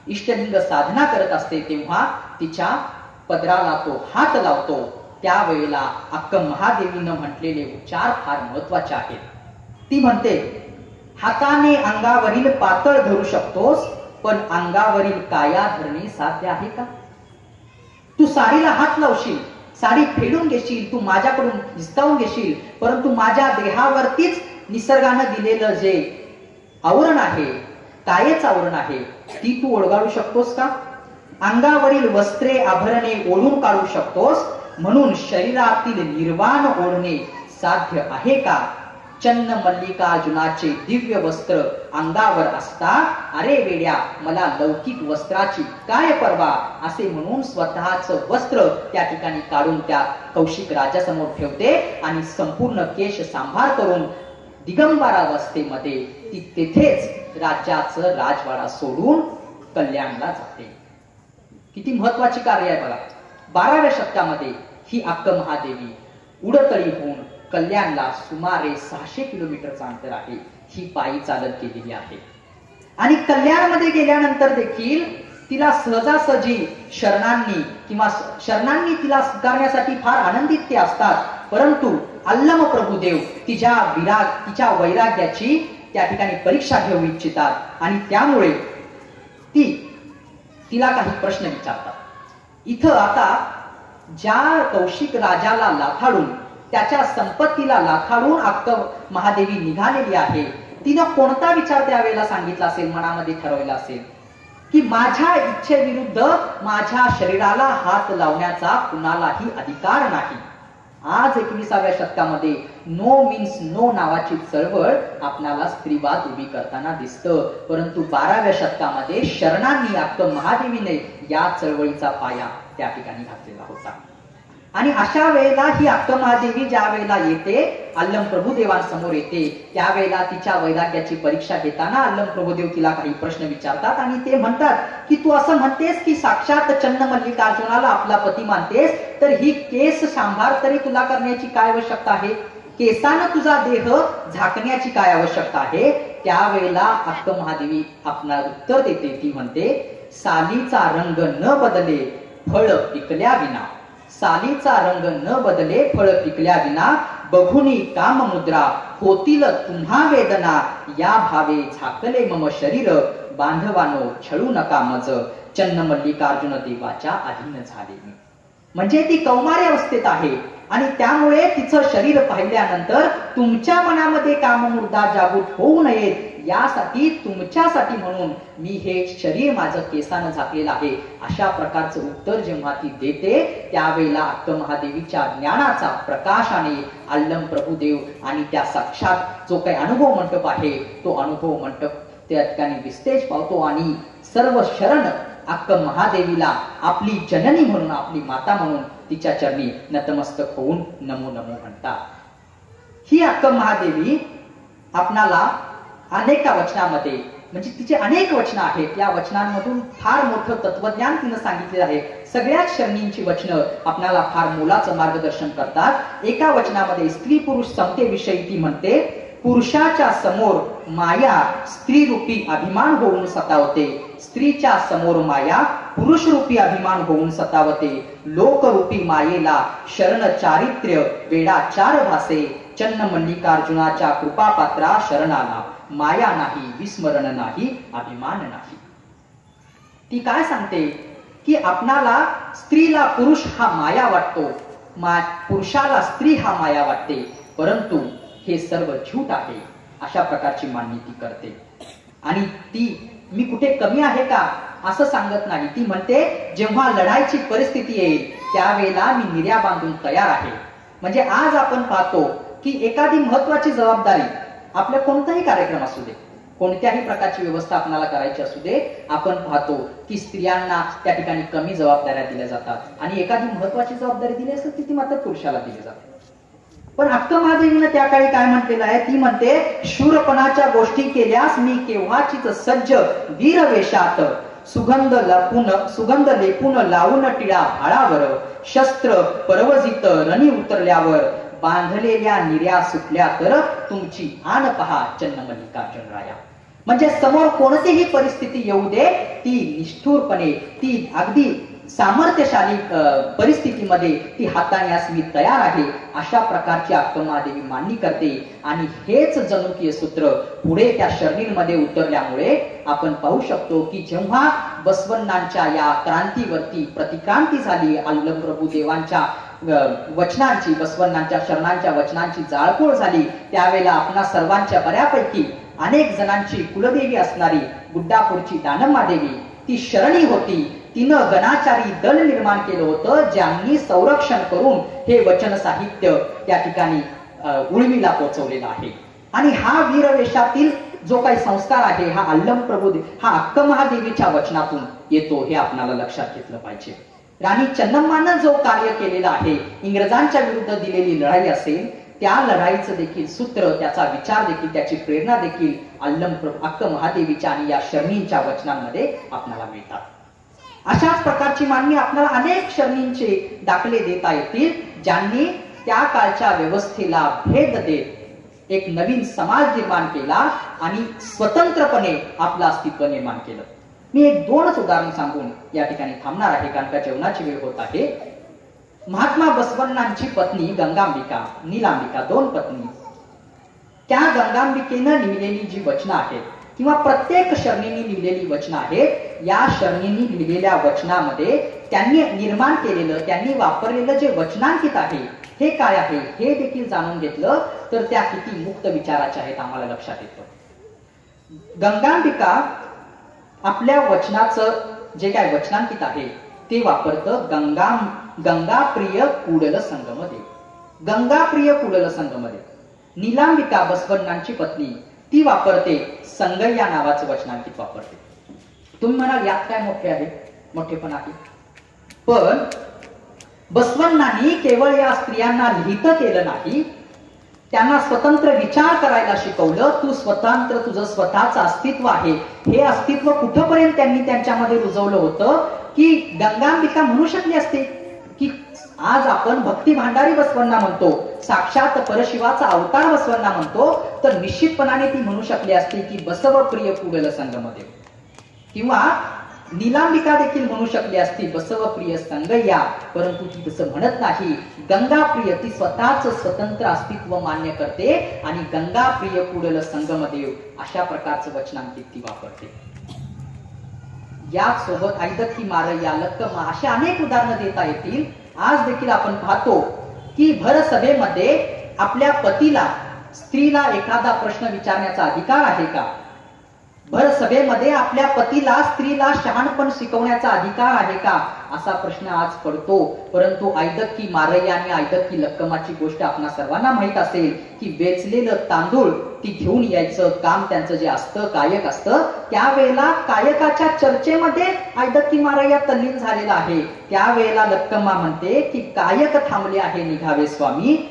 Speaker 1: इष्टलिंग साधना करत असते, तेव्हा तिच्या पदराला तो हात लावतो. त्यावेळेला अक्क महादेवीनं म्हटलेले उच्चार फार महत्वाचे आहेत. ती म्हणते, हाताने अंगावरील पातळ धरू शकतोस, पण अंगावरील काया धरणे साध्य आहे का? तू साडीला हात लावशील, साडी फेडून घेशील, तू माझ्याकडून हिसकावून घेशील, परंतु माझ्या देहावरतीच निसर्गानं दिलेलं जे आवरण आहे, कायेचं आवरण आहे, ती तू ओळगाडू शकतोस का? अंगावरील वस्त्रे आभरणे ओढून काढू शकतोस, म्हणून शरीरातील निर्वाण ओढणे साध्य आहे का? चन्न मल्लिकार्जुनाचे दिव्य वस्त्र अंगावर असता, अरे वेड्या मला लौकिक वस्त्राची काय पर्वा, असे म्हणून स्वतःच वस्त्र त्या ठिकाणी काढून त्या कौशिक राजासमोर ठेवते आणि संपूर्ण केश सांभार करून दिगंबरावस्थेमध्ये ती तेथेच राज्याचं राजवाडा सोडून कल्याणला जाते. किती महत्वाची कार्य आहे बघा. 12व्या शतकामध्ये ही अक्क महादेवी उडतळी होऊन कल्याणला सुमारे 600 किलोमीटरचं अंतर आहे, ही पायी चालत गेलेली आहे. आणि कल्याणमध्ये गेल्यानंतर देखील तिला सहजासहजी शरणांनी तिला स्वीकारण्यासाठी फार आनंदित ते असतात, परंतु अल्लम प्रभुदेव तिच्या वैराग्याची त्या ठिकाणी परीक्षा घेऊ इच्छितात आणि त्यामुळे तिला काही प्रश्न विचारतात. इथं आता ज्या कौशिक राजाला लाथाडून, त्याच्या संपत्तीला लाथाडून अक्क महादेवी निघालेली आहे, तिनं कोणता विचार त्यावेळेला सांगितला असेल, मनामध्ये ठरवला असेल की माझ्या इच्छेविरुद्ध माझ्या शरीराला हात लावण्याचा कुणालाही अधिकार नाही. आज 21व्या शतकामध्ये नो मीन्स नो नावाची चळवळ आपल्याला स्त्रीवाद उभी करताना दिसतं, परंतु 12व्या शतकामध्ये शरणांनी अक्क महादेवीने या चळवळीचा पाया त्या ठिकाणी घातलेला होता. आणि अशा वेळेला ही अक्क महादेवी ज्या वेळेला येते, अल्लम प्रभुदेवांसमोर येते, त्यावेळेला तिच्या वैराग्याची परीक्षा घेताना अल्लम प्रभुदेव तिला काही प्रश्न विचारतात आणि ते म्हणतात की तू असं म्हणतेस की साक्षात चन्न मल्लिकार्जुनाला आपला पती मानतेस, तर ही केस सांभार तरी तुला करण्याची काय आवश्यकता आहे? केसानं तुझा देह झाकण्याची काय आवश्यकता आहे? त्यावेळेला अक्क महादेवी आपणाला उत्तर देते. ती म्हणते, सालीचा रंग न बदले फळ पिकल्या विना, सालीचा रंग न बदले फळ पिकल्या विना, बघुनी काम मुद्रा होतील तुम्हा वेदना, या भावे झाकले मम शरीर, बांधवानो छळू नका मज, चन्न मल्लिकार्जुन देवाच्या अधीन झाले. म्हणजे ती कौमार्य अवस्थेत आहे आणि त्यामुळे तिचं शरीर पाहिल्यानंतर तुमच्या मनामध्ये काममुद्रा जागृत होऊ नयेत यासाठी, तुमच्यासाठी म्हणून मी हे शरीर माझं केसानं झाकलेलं आहे, अशा प्रकारचं उत्तर जेव्हा ती देते, त्यावेळेला अक्क महादेवीच्या ज्ञानाचा प्रकाशाने अल्लम प्रभुदेव आणि त्या साक्षात जो काही अनुभव मंडप आहे, तो अनुभव मंडप त्या ठिकाणी विस्तेज पावतो आणि सर्व शरण अक्क महादेवीला आपली जननी म्हणून, आपली माता म्हणून तिच्या चरणी नतमस्तक होऊन नमो नमो म्हणतात. ही अक्क महादेवी आपणाला अनेका वचनामध्ये, म्हणजे तिचे अनेक वचनं आहेत, या वचनांमधून फार मोठं तत्वज्ञान तिनं सांगितलेलं आहे. सगळ्याच शरणींची वचनं आपल्याला फार मोलाचं मार्गदर्शन करतात. एका वचनामध्ये स्त्री पुरुष समतेविषयी ती म्हणते, पुरुषाच्या समोर माया स्त्री रूपी अभिमान होऊन सतावते, स्त्रीच्या समोर माया पुरुष रूपी अभिमान होऊन सतावते, लोकरूपी मायेला शरण चारित्र्य वेडाचार भासे, चन्न मल्लिकार्जुनाच्या कृपापात्रा शरणाला माया नाही, विस्मरण नाही, अभिमान नाही. ती काय सांगते की आपणाला स्त्रीला पुरुष हा माया वाटतो, पुरुषाला स्त्री हा माया वाटते, परंतु हे सर्व झूट आहे, अशा प्रकारची मांडणी ती करते. आणि ती मी कुठे कमी आहे का असं सांगत नाही. ती म्हणते जेव्हा लढाईची परिस्थिती येईल त्यावेळेला मी निर्या बांधून तयार आहे. म्हणजे आज आपण पाहतो की एखादी महत्वाची जबाबदारी, आपल्या कोणताही कार्यक्रम असू दे, कोणत्याही प्रकारची व्यवस्था आपल्याला करायची असू दे, आपण पाहतो की स्त्रियांना त्या ठिकाणी कमी जबाबदाऱ्या दिल्या जातात आणि एखादी महत्वाची जबाबदारी दिली असेल ती मात्र पुरुषाला दिली जाते. पण अक्क महादेवीनं त्या काळी काय म्हटलेलं आहे, ती म्हणते शूरपणाच्या गोष्टी केल्यास मी केव्हाचीच सज्ज वीर वेशात, सुगंध लेपून लावून टिळा भाळावर, शस्त्र परवजित रणी उतरल्यावर, बांधलेल्या निर्या सुटल्या तर तुमची आण पहा चन्न मल्लिकार्जुन राया. म्हणजे समोर कोणतीही परिस्थिती येऊ दे, ती निष्ठुरपणे, ती अगदी सामर्थ्यशाली परिस्थितीमध्ये ती हाताळण्यास मी तयार आहे, अशा प्रकारची अक्क महादेवी मांडणी करते. आणि हेच जणुकीय सूत्र पुढे त्या शरणींमध्ये उतरल्यामुळे आपण पाहू शकतो की जेव्हा बसवण्णांच्या या क्रांतीवरती प्रतिक्रांती झाली, अल्लम प्रभू देवांच्या वचनांची, बसवण्णांच्या शरणांच्या वचनांची जाळपोळ झाली, त्यावेळेला आपणा सर्वांच्या बऱ्यापैकी अनेक जणांची कुलदेवी असणारी गुड्डापूरची दानम्मा देवी ती शरणी होती. तिनं गणाचारी दल निर्माण केलं होतं, ज्यांनी संरक्षण करून हे वचन साहित्य त्या ठिकाणी उळवीला पोहोचवलेला आहे. आणि हा वीरवेशातील जो काही संस्कार आहे हा अल्लम प्रभू हा अक्क महादेवीच्या वचनातून येतो, हे आपल्याला लक्षात घेतलं पाहिजे. राणी चन्नम्मानं जो कार्य केलेलं आहे, इंग्रजांच्या विरुद्ध दिलेली लढाई असेल, त्या लढाईचं देखील सूत्र, त्याचा विचार देखील, त्याची प्रेरणा देखील अल्लम प्रभू अक्क महादेवीच्या आणि या शरणींच्या वचनांमध्ये आपल्याला मिळतात. अशाच प्रकारची मांडणी आपल्याला अनेक शरणींचे दाखले देता येतील, ज्यांनी त्या काळच्या व्यवस्थेला भेद देत एक नवीन समाज निर्माण केला आणि स्वतंत्रपणे आपलं अस्तित्व निर्माण केलं. मी एक दोनच उदाहरण सांगून या ठिकाणी थांबणार आहे, कारण का जेवणाची वेळ होत आहे. महात्मा बसवण्णांची पत्नी गंगांबिका, नीलांबिका, दोन पत्नी. त्या गंगांबिकेनं लिहिलेली जी वचनं आहेत किंवा प्रत्येक शरणींनी लिहिलेली वचनं आहेत, या शरणींनी लिहिलेल्या वचनामध्ये त्यांनी निर्माण केलेलं, त्यांनी वापरलेलं जे वचनांकित आहे हे काय आहे हे देखील जाणून घेतलं तर त्या किती मुक्त विचाराच्या आहेत आम्हाला लक्षात येतं. गंगांबिका आपल्या वचनाचं जे काय वचनांकित आहे ते वापरतं गंगाप्रिय कुडल संगमदेव, गंगाप्रिय कुडल संगमदेव. नीलांबिका बसवण्णांची पत्नी ती वापरते संगय्या नावाचं वचनांकित वापरते. तुम्ही म्हणाल यात काय मोठे आहे, मोठेपण आहे, पण बसवण्णांनी केवळ या स्त्रियांना लिहित केलं नाही, त्यांना स्वतंत्र विचार करायला शिकवलं. तू स्वतंत्र, तुझं स्वतःचं अस्तित्व आहे, हे अस्तित्व कुठपर्यंत त्यांनी त्यांच्यामध्ये रुजवलं होतं की गंगांबिका म्हणू शकली असते की आज आपण भक्ती भांडारी बसवण्णा म्हणतो, साक्षात परशिवाचा अवतार बसवण्णा म्हणतो, तर निश्चितपणाने ती म्हणू शकली असती की बसवप्रिय कुडल संगमदेव. किंवा नीलांबिका देखील म्हणू शकली असती बसवप्रिय संगय्या, परंतु ती तसं म्हणत नाही. गंगाप्रिय, ती स्वतःच स्वतंत्र अस्तित्व मान्य करते आणि गंगाप्रिय कुडल संगमदेव अशा प्रकारचं वचनांकित ती वापरते. याच सोबत ऐदक्की मार या लक्कमा अशा अनेक उदाहरणं देता येतील. आज देखील आपण पाहतो की भर सभेमध्ये आपल्या पतीला, स्त्रीला एखादा प्रश्न विचारण्याचा अधिकार आहे का? भर सभेमध्ये आपल्या पतीला स्त्रीला शहाणपण शिकवण्याचा अधिकार आहे का असा प्रश्न आज पडतो. परंतु ऐदक्की मारय्या आणि ऐदक्की लक्कमाची गोष्ट आपणा सर्वांना माहित असेल की वेचलेलं तांदूळ ती घेऊन यायचं काम त्यांचं जे असतं, कायक असतं, त्यावेळेला कायकाच्या चर्चेमध्ये ऐदक्की मारय्या तल्लीन झालेला आहे. त्यावेळेला लक्कम्मा म्हणते की कायक थांबले आहे निघावे स्वामी,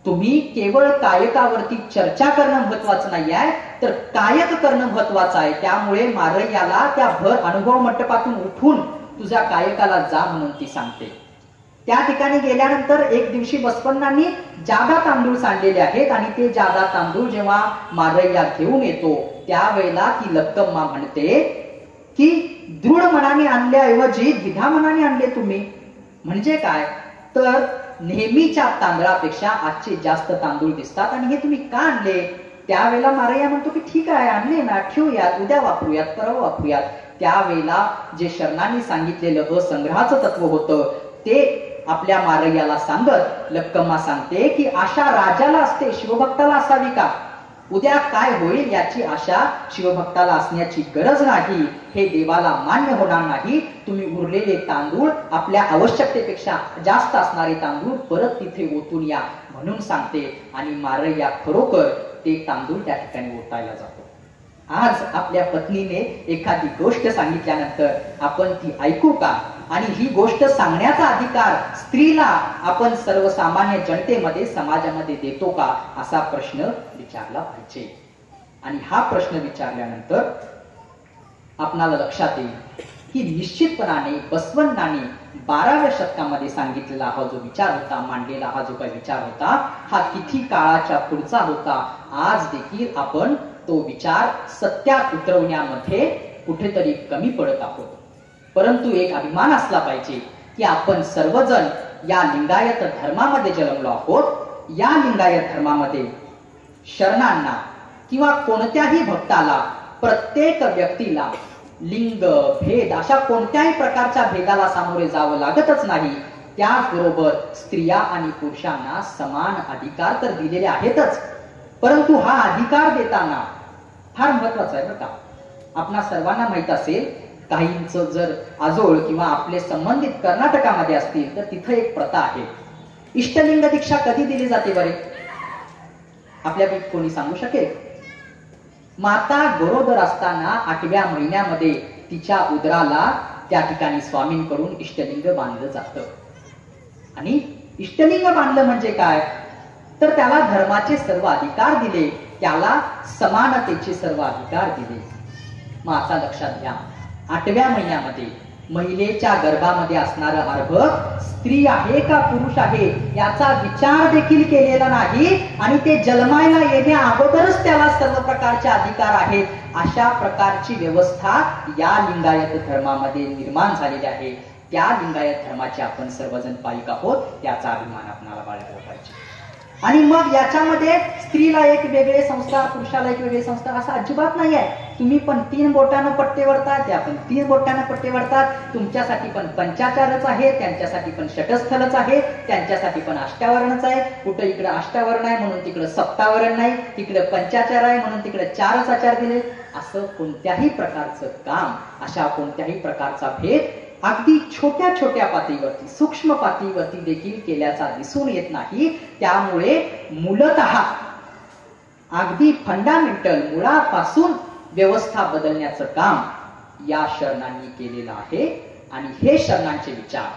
Speaker 1: तुम्ही केवळ कायकावरती चर्चा करणं महत्वाचं नाही आहे तर कायक करणं महत्वाचं आहे. त्यामुळे मारय्याला त्या भर अनुभव मंडपातून उठून तुझ्या कायकाला जा म्हणून ती सांगते. त्या ठिकाणी गेल्यानंतर एक दिवशी बसवण्णांनी जादा तांदूळ सांडलेले आहेत आणि ते जादा तांदूळ जेव्हा मारय्या घेऊन येतो त्यावेळेला ती लक्कम्मा म्हणते की दृढ मनाने आणल्याऐवजी द्विधा मनाने आणले तुम्ही. म्हणजे काय तर नेहमीच्या तांदळापेक्षा आजचे जास्त तांदूळ दिसतात आणि हे तुम्ही का आणले. त्यावेळेला मारय्या म्हणतो की ठीक आहे आणले ना, ठेवूयात, उद्या वापरूयात, परवा वापरूयात. त्यावेळेला जे शरणांनी सांगितलेलं असंग्रहाचं तत्व होतं ते आपल्या मारय्याला सांगत लक्कम्मा सांगते की आशा राजाला असते, शिवभक्ताला असावी का. उद्या काय होईल याची आशा शिवभक्ताला असण्याची गरज नाही, हे देवाला मान्य होणार नाही. तुम्ही उरलेले तांदूळ आपल्या आवश्यकतेपेक्षा जास्त असणारे तांदूळ परत तिथे ओतून या म्हणून सांगते आणि मारय्या खरोखर ते तांदूळ त्या ठिकाणी ओतायला जातो. आज आपल्या पत्नीने एखादी गोष्ट सांगितल्यानंतर आपण ती ऐकू का आणि ही गोष्ट सांगण्याचा अधिकार स्त्रीला आपण सर्वसामान्य जनतेमध्ये समाजामध्ये देतो का असा प्रश्न विचारला पाहिजे. आणि हा प्रश्न विचारल्यानंतर आपणाला लक्षात येईल की निश्चितपणाने बसवण्णांनी 12व्या शतकामध्ये सांगितलेला हा जो विचार होता, मांडलेला हा जो काही विचार होता, हा किती काळाच्या पुढचा होता. आज देखील आपण तो विचार सत्यात उतरवण्यामध्ये कुठेतरी कमी पडत आहोत. परंतु एक अभिमान असला पाहिजे की आपण सर्वजण या लिंगायत धर्मामध्ये जन्मलो आहोत. या लिंगायत धर्मामध्ये शरणांना किंवा कोणत्याही भक्ताला, प्रत्येक व्यक्तीला लिंग भेद अशा कोणत्याही प्रकारच्या भेदाला सामोरे जावं लागतच नाही. त्याचबरोबर स्त्रिया आणि पुरुषांना समान अधिकार तर दिलेले आहेतच, परंतु हा अधिकार देताना फार महत्वाचा आहे बरं का. आपणा सर्वांना माहित असेल काहींचं जर आजोळ किंवा आपले संबंधित कर्नाटकामध्ये असतील तर तिथे एक प्रथा आहे. इष्टलिंग दीक्षा कधी दिली जाते बरे आपल्यापैकी कोणी सांगू शकेल. माता गरोदर असताना 8व्या महिन्यामध्ये तिच्या उदराला त्या ठिकाणी स्वामींकडून इष्टलिंग बांधलं जातं. आणि इष्टलिंग बांधलं म्हणजे काय तर त्याला धर्माचे सर्व अधिकार दिले, त्याला समानतेचे सर्व अधिकार दिले. मग आता लक्षात घ्या, 8व्या महिन्यामध्ये महिलेच्या गर्भामध्ये असणारं अर्भक स्त्री आहे का पुरुष आहे याचा विचार देखील केलेला नाही आणि ते जन्मायला येण्या अगोदरच त्याला सर्व प्रकारचे अधिकार आहेत. अशा प्रकारची व्यवस्था या लिंगायत धर्मामध्ये निर्माण झालेली आहे. त्या लिंगायत धर्माचे आपण सर्वजण पालक आहोत, त्याचा अभिमान आपल्याला बाळगला पाहिजे. आणि मग याच्यामध्ये स्त्रीला एक वेगळे संस्कार, पुरुषाला एक वेगळे संस्कार असं अजिबात नाही आहे. तुम्ही पण 3 बोटानं पट्टे वरतात, त्या पण 3 बोटानं पट्टे वरतात. तुमच्यासाठी पण पंचाचारच आहे, त्यांच्यासाठी पण षटस्थलच आहे, त्यांच्यासाठी पण अष्टावरणच आहे. कुठं इकडं अष्टावरण आहे म्हणून तिकडं सप्तावरण नाही, तिकडं पंचाचार आहे म्हणून तिकडं 4च आचार दिले. असं कोणत्याही प्रकारचं काम, अशा कोणत्याही प्रकारचा भेद अगदी छोट्या छोट्या पातळीवरती, सूक्ष्म पातळीवरती देखील केल्याचा दिसून येत नाही. त्यामुळे मूलतः अगदी फंडामेंटल मुळापासून व्यवस्था बदलण्याचं काम या शरणांनी केलेलं आहे. आणि हे शरणांचे विचार,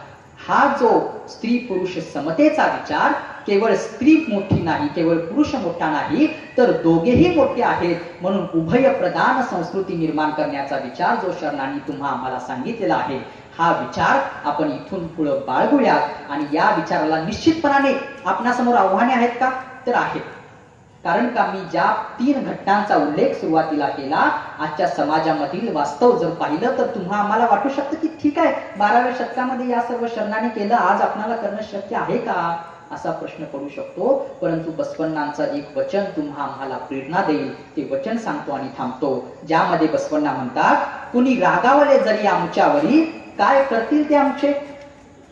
Speaker 1: हा जो स्त्री पुरुष समतेचा विचार, केवळ स्त्री मोठी नाही, केवळ पुरुष मोठा नाही, तर दोघेही मोठे आहेत म्हणून उभय प्रधान संस्कृती निर्माण करण्याचा विचार जो शरणांनी तुम्हा आम्हाला सांगितलेला आहे, हा विचार आपण इथून पुढे बाळगूयात. आणि या विचाराला निश्चितपणाने आपणासमोर आव्हाने आहेत का तर आहेत. कारण का मी ज्या 3 घटनांचा उल्लेख सुरुवातीला केला, आजच्या समाजामधील वास्तव जर पाहिलं तर तुम्हा आम्हाला वाटू शकतं की ठीक आहे 12व्या शतकामध्ये या सर्व शरणांनी केलं, आज आपल्याला करणं शक्य आहे का असा प्रश्न पडू शकतो. परंतु बसवण्णांचं एक वचन तुम्हा आम्हाला प्रेरणा देईल. ते वचन सांगतो आणि थांबतो, ज्यामध्ये बसवण्णा म्हणतात, कुणी रागावले जरी आमच्यावरी काय करतील ते आमचे.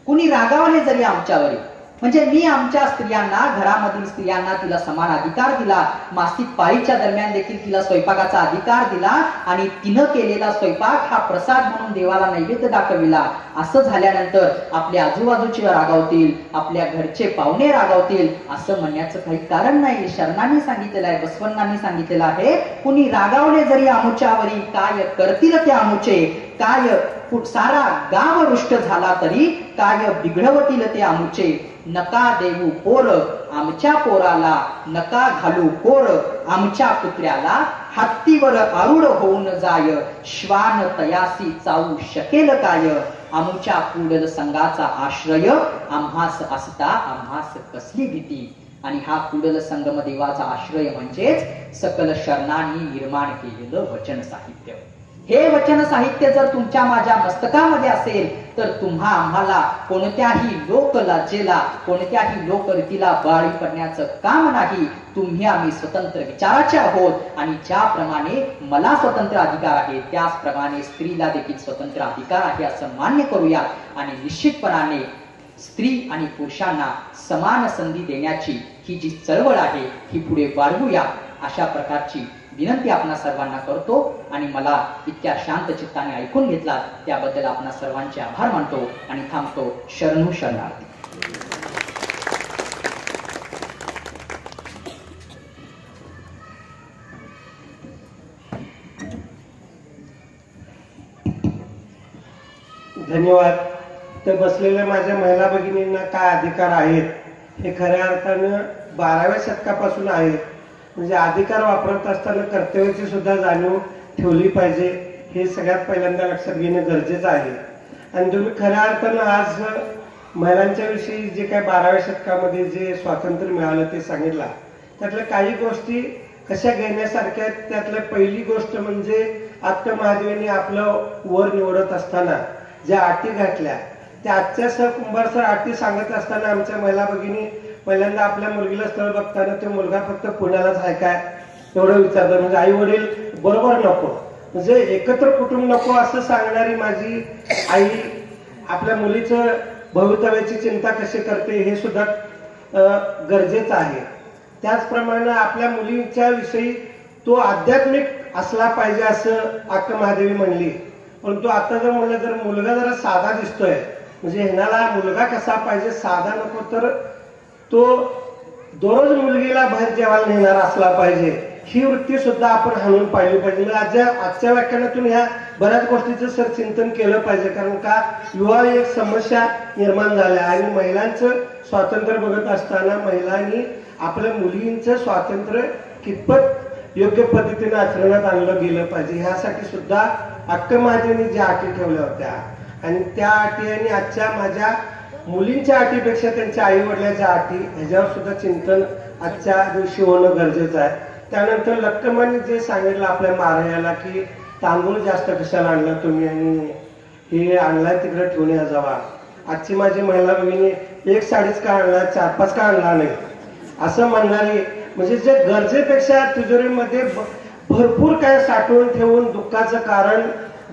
Speaker 1: कुणी रागावले जरी आमच्यावरी म्हणजे मी आमच्या स्त्रियांना, घरामधील स्त्रियांना तिला समान अधिकार दिला, मासिक पाळीच्या दरम्यान देखील तिला स्वयंपाकाचा अधिकार दिला आणि तिनं केलेला स्वयंपाक हा प्रसाद म्हणून देवाला नैवेद्य दाखविला. असं झाल्यानंतर आपल्या आजूबाजूचे रागावतील, आपल्या घरचे पाहुणे रागावतील असं म्हणण्याचं काही कारण नाही. शरणांनी सांगितलेलं आहे, बसवण्णांनी सांगितलेलं आहे, कुणी रागावले जरी आमुच्यावरी, काय करतील ते आमुचे, काय सारा गाव रुष्ट झाला तरी काय बिघडवतील ते आमुचे. नका देऊ पोर आमच्या पोराला, नका घालू कोर आमच्या पुत्र्याला, हत्तीवर आरूढ होऊन जाय, श्वान तयासी चावू शकेल काय, आमुच्या कुडल संघाचा आश्रय, आम्हास असता आम्हास कसली भीती. आणि हा कुडल संगम देवाचा आश्रय म्हणजेच सकल शरणांनी निर्माण केलेलं वचन साहित्य. हे वचन साहित्य जर तुमच्या माझ्या मस्तकामध्ये असेल तर तुम्हा आम्हाला कोणत्याही लोकलज्जेला, कोणत्याही लोकरीतीला बळी पडण्याचं काम नाही. तुम्ही आम्ही स्वतंत्र विचाराचे आहोत आणि ज्याप्रमाणे मला स्वतंत्र अधिकार आहे त्याचप्रमाणे स्त्रीला देखील स्वतंत्र अधिकार आहे असं मान्य करूया आणि निश्चितपणाने स्त्री आणि पुरुषांना समान संधी देण्याची ही जी चळवळ आहे ही पुढे वाढवूया. अशा प्रकारची विनंती आपणा सर्वांना करतो आणि मला इतक्या शांत चित्ताने ऐकून घेतला त्याबद्दल आपणा सर्वांचे आभार मानतो आणि थांबतो. शरणू शरणार्थी.
Speaker 2: धन्यवाद. तर बसलेल्या माझ्या महिला भगिनींना काय अधिकार आहेत हे खऱ्या अर्थानं 12व्या शतकापासून आहेत. म्हणजे अधिकार वापरत असताना कर्तव्याची सुद्धा जाणीव ठेवली पाहिजे हे सगळ्यात पहिल्यांदा लक्षात घेणं गरजेचं आहे. आणि तुम्ही खऱ्या अर्थानं आज महिलांच्या विषयी जे काय 12व्या शतकामध्ये जे स्वातंत्र्य मिळालं ते सांगितलं. त्यातल्या काही गोष्टी कशा घेण्यासारख्या आहेत. त्यातल्या पहिली गोष्ट म्हणजे आत्ता महादेवीने आपलं वर निवडत असताना ज्या अटी घातल्या त्या आजच्या सर कुंभार सर अटी सांगत असताना आमच्या महिला भगिनी पहिल्यांदा आपल्या मुलगीला स्थळ बघताना तो मुलगा फक्त पुण्यालाच आहे काय एवढं विचारतात. म्हणजे आई वडील बरोबर नको, म्हणजे एकत्र कुटुंब नको असं सांगणारी माझी आई आपल्या मुलीचं भवितव्याची चिंता कशी करते हे सुद्धा गरजेचं आहे. त्याचप्रमाणे आपल्या मुलीच्या विषयी तो आध्यात्मिक असला पाहिजे असं अक्का महादेवी म्हणली. परंतु आता जर म्हणलं जर मुलगा जरा साधा दिसतोय म्हणजे ह्याला मुलगा कसा पाहिजे, साधा नको तर तो दररोज मुलगीला बाहेर जेवायला नेणार असला पाहिजे ही वृत्ती सुद्धा आपण हाणून पाहिली पाहिजे. आजच्या व्याख्यानातून ह्या बऱ्याच गोष्टीचं सर चिंतन केलं पाहिजे. कारण का युवा एक समस्या निर्माण झाल्या आणि महिलांचं स्वातंत्र्य बघत असताना महिलांनी आपल्या मुलींचं स्वातंत्र्य कितपत योग्य पद्धतीने आचरणात आणलं गेलं पाहिजे ह्यासाठी सुद्धा अक्का महादेवींनी ज्या अटी ठेवल्या होत्या आणि त्या अटी आणि आजच्या माझ्या मुलींच्या अटीपेक्षा त्यांच्या आई वडिलांच्या अटी ह्याच्यावर सुद्धा चिंतन आजच्या दिवशी होणं गरजेचं आहे. त्यानंतर लक्कमांनी जे सांगितलं आपल्या महाराजाला की तांदूळ जास्त कशाला आणला तुम्ही आणि हे आणलाय तिकडे ठेवून या जावा. आजची माझी महिला भगिनी एक साडीच का आणला 4-5 का आणला नाही असं म्हणणारी, म्हणजे जे गरजेपेक्षा तिजोरीमध्ये भरपूर काय साठवून ठेवून दुःखाचं कारण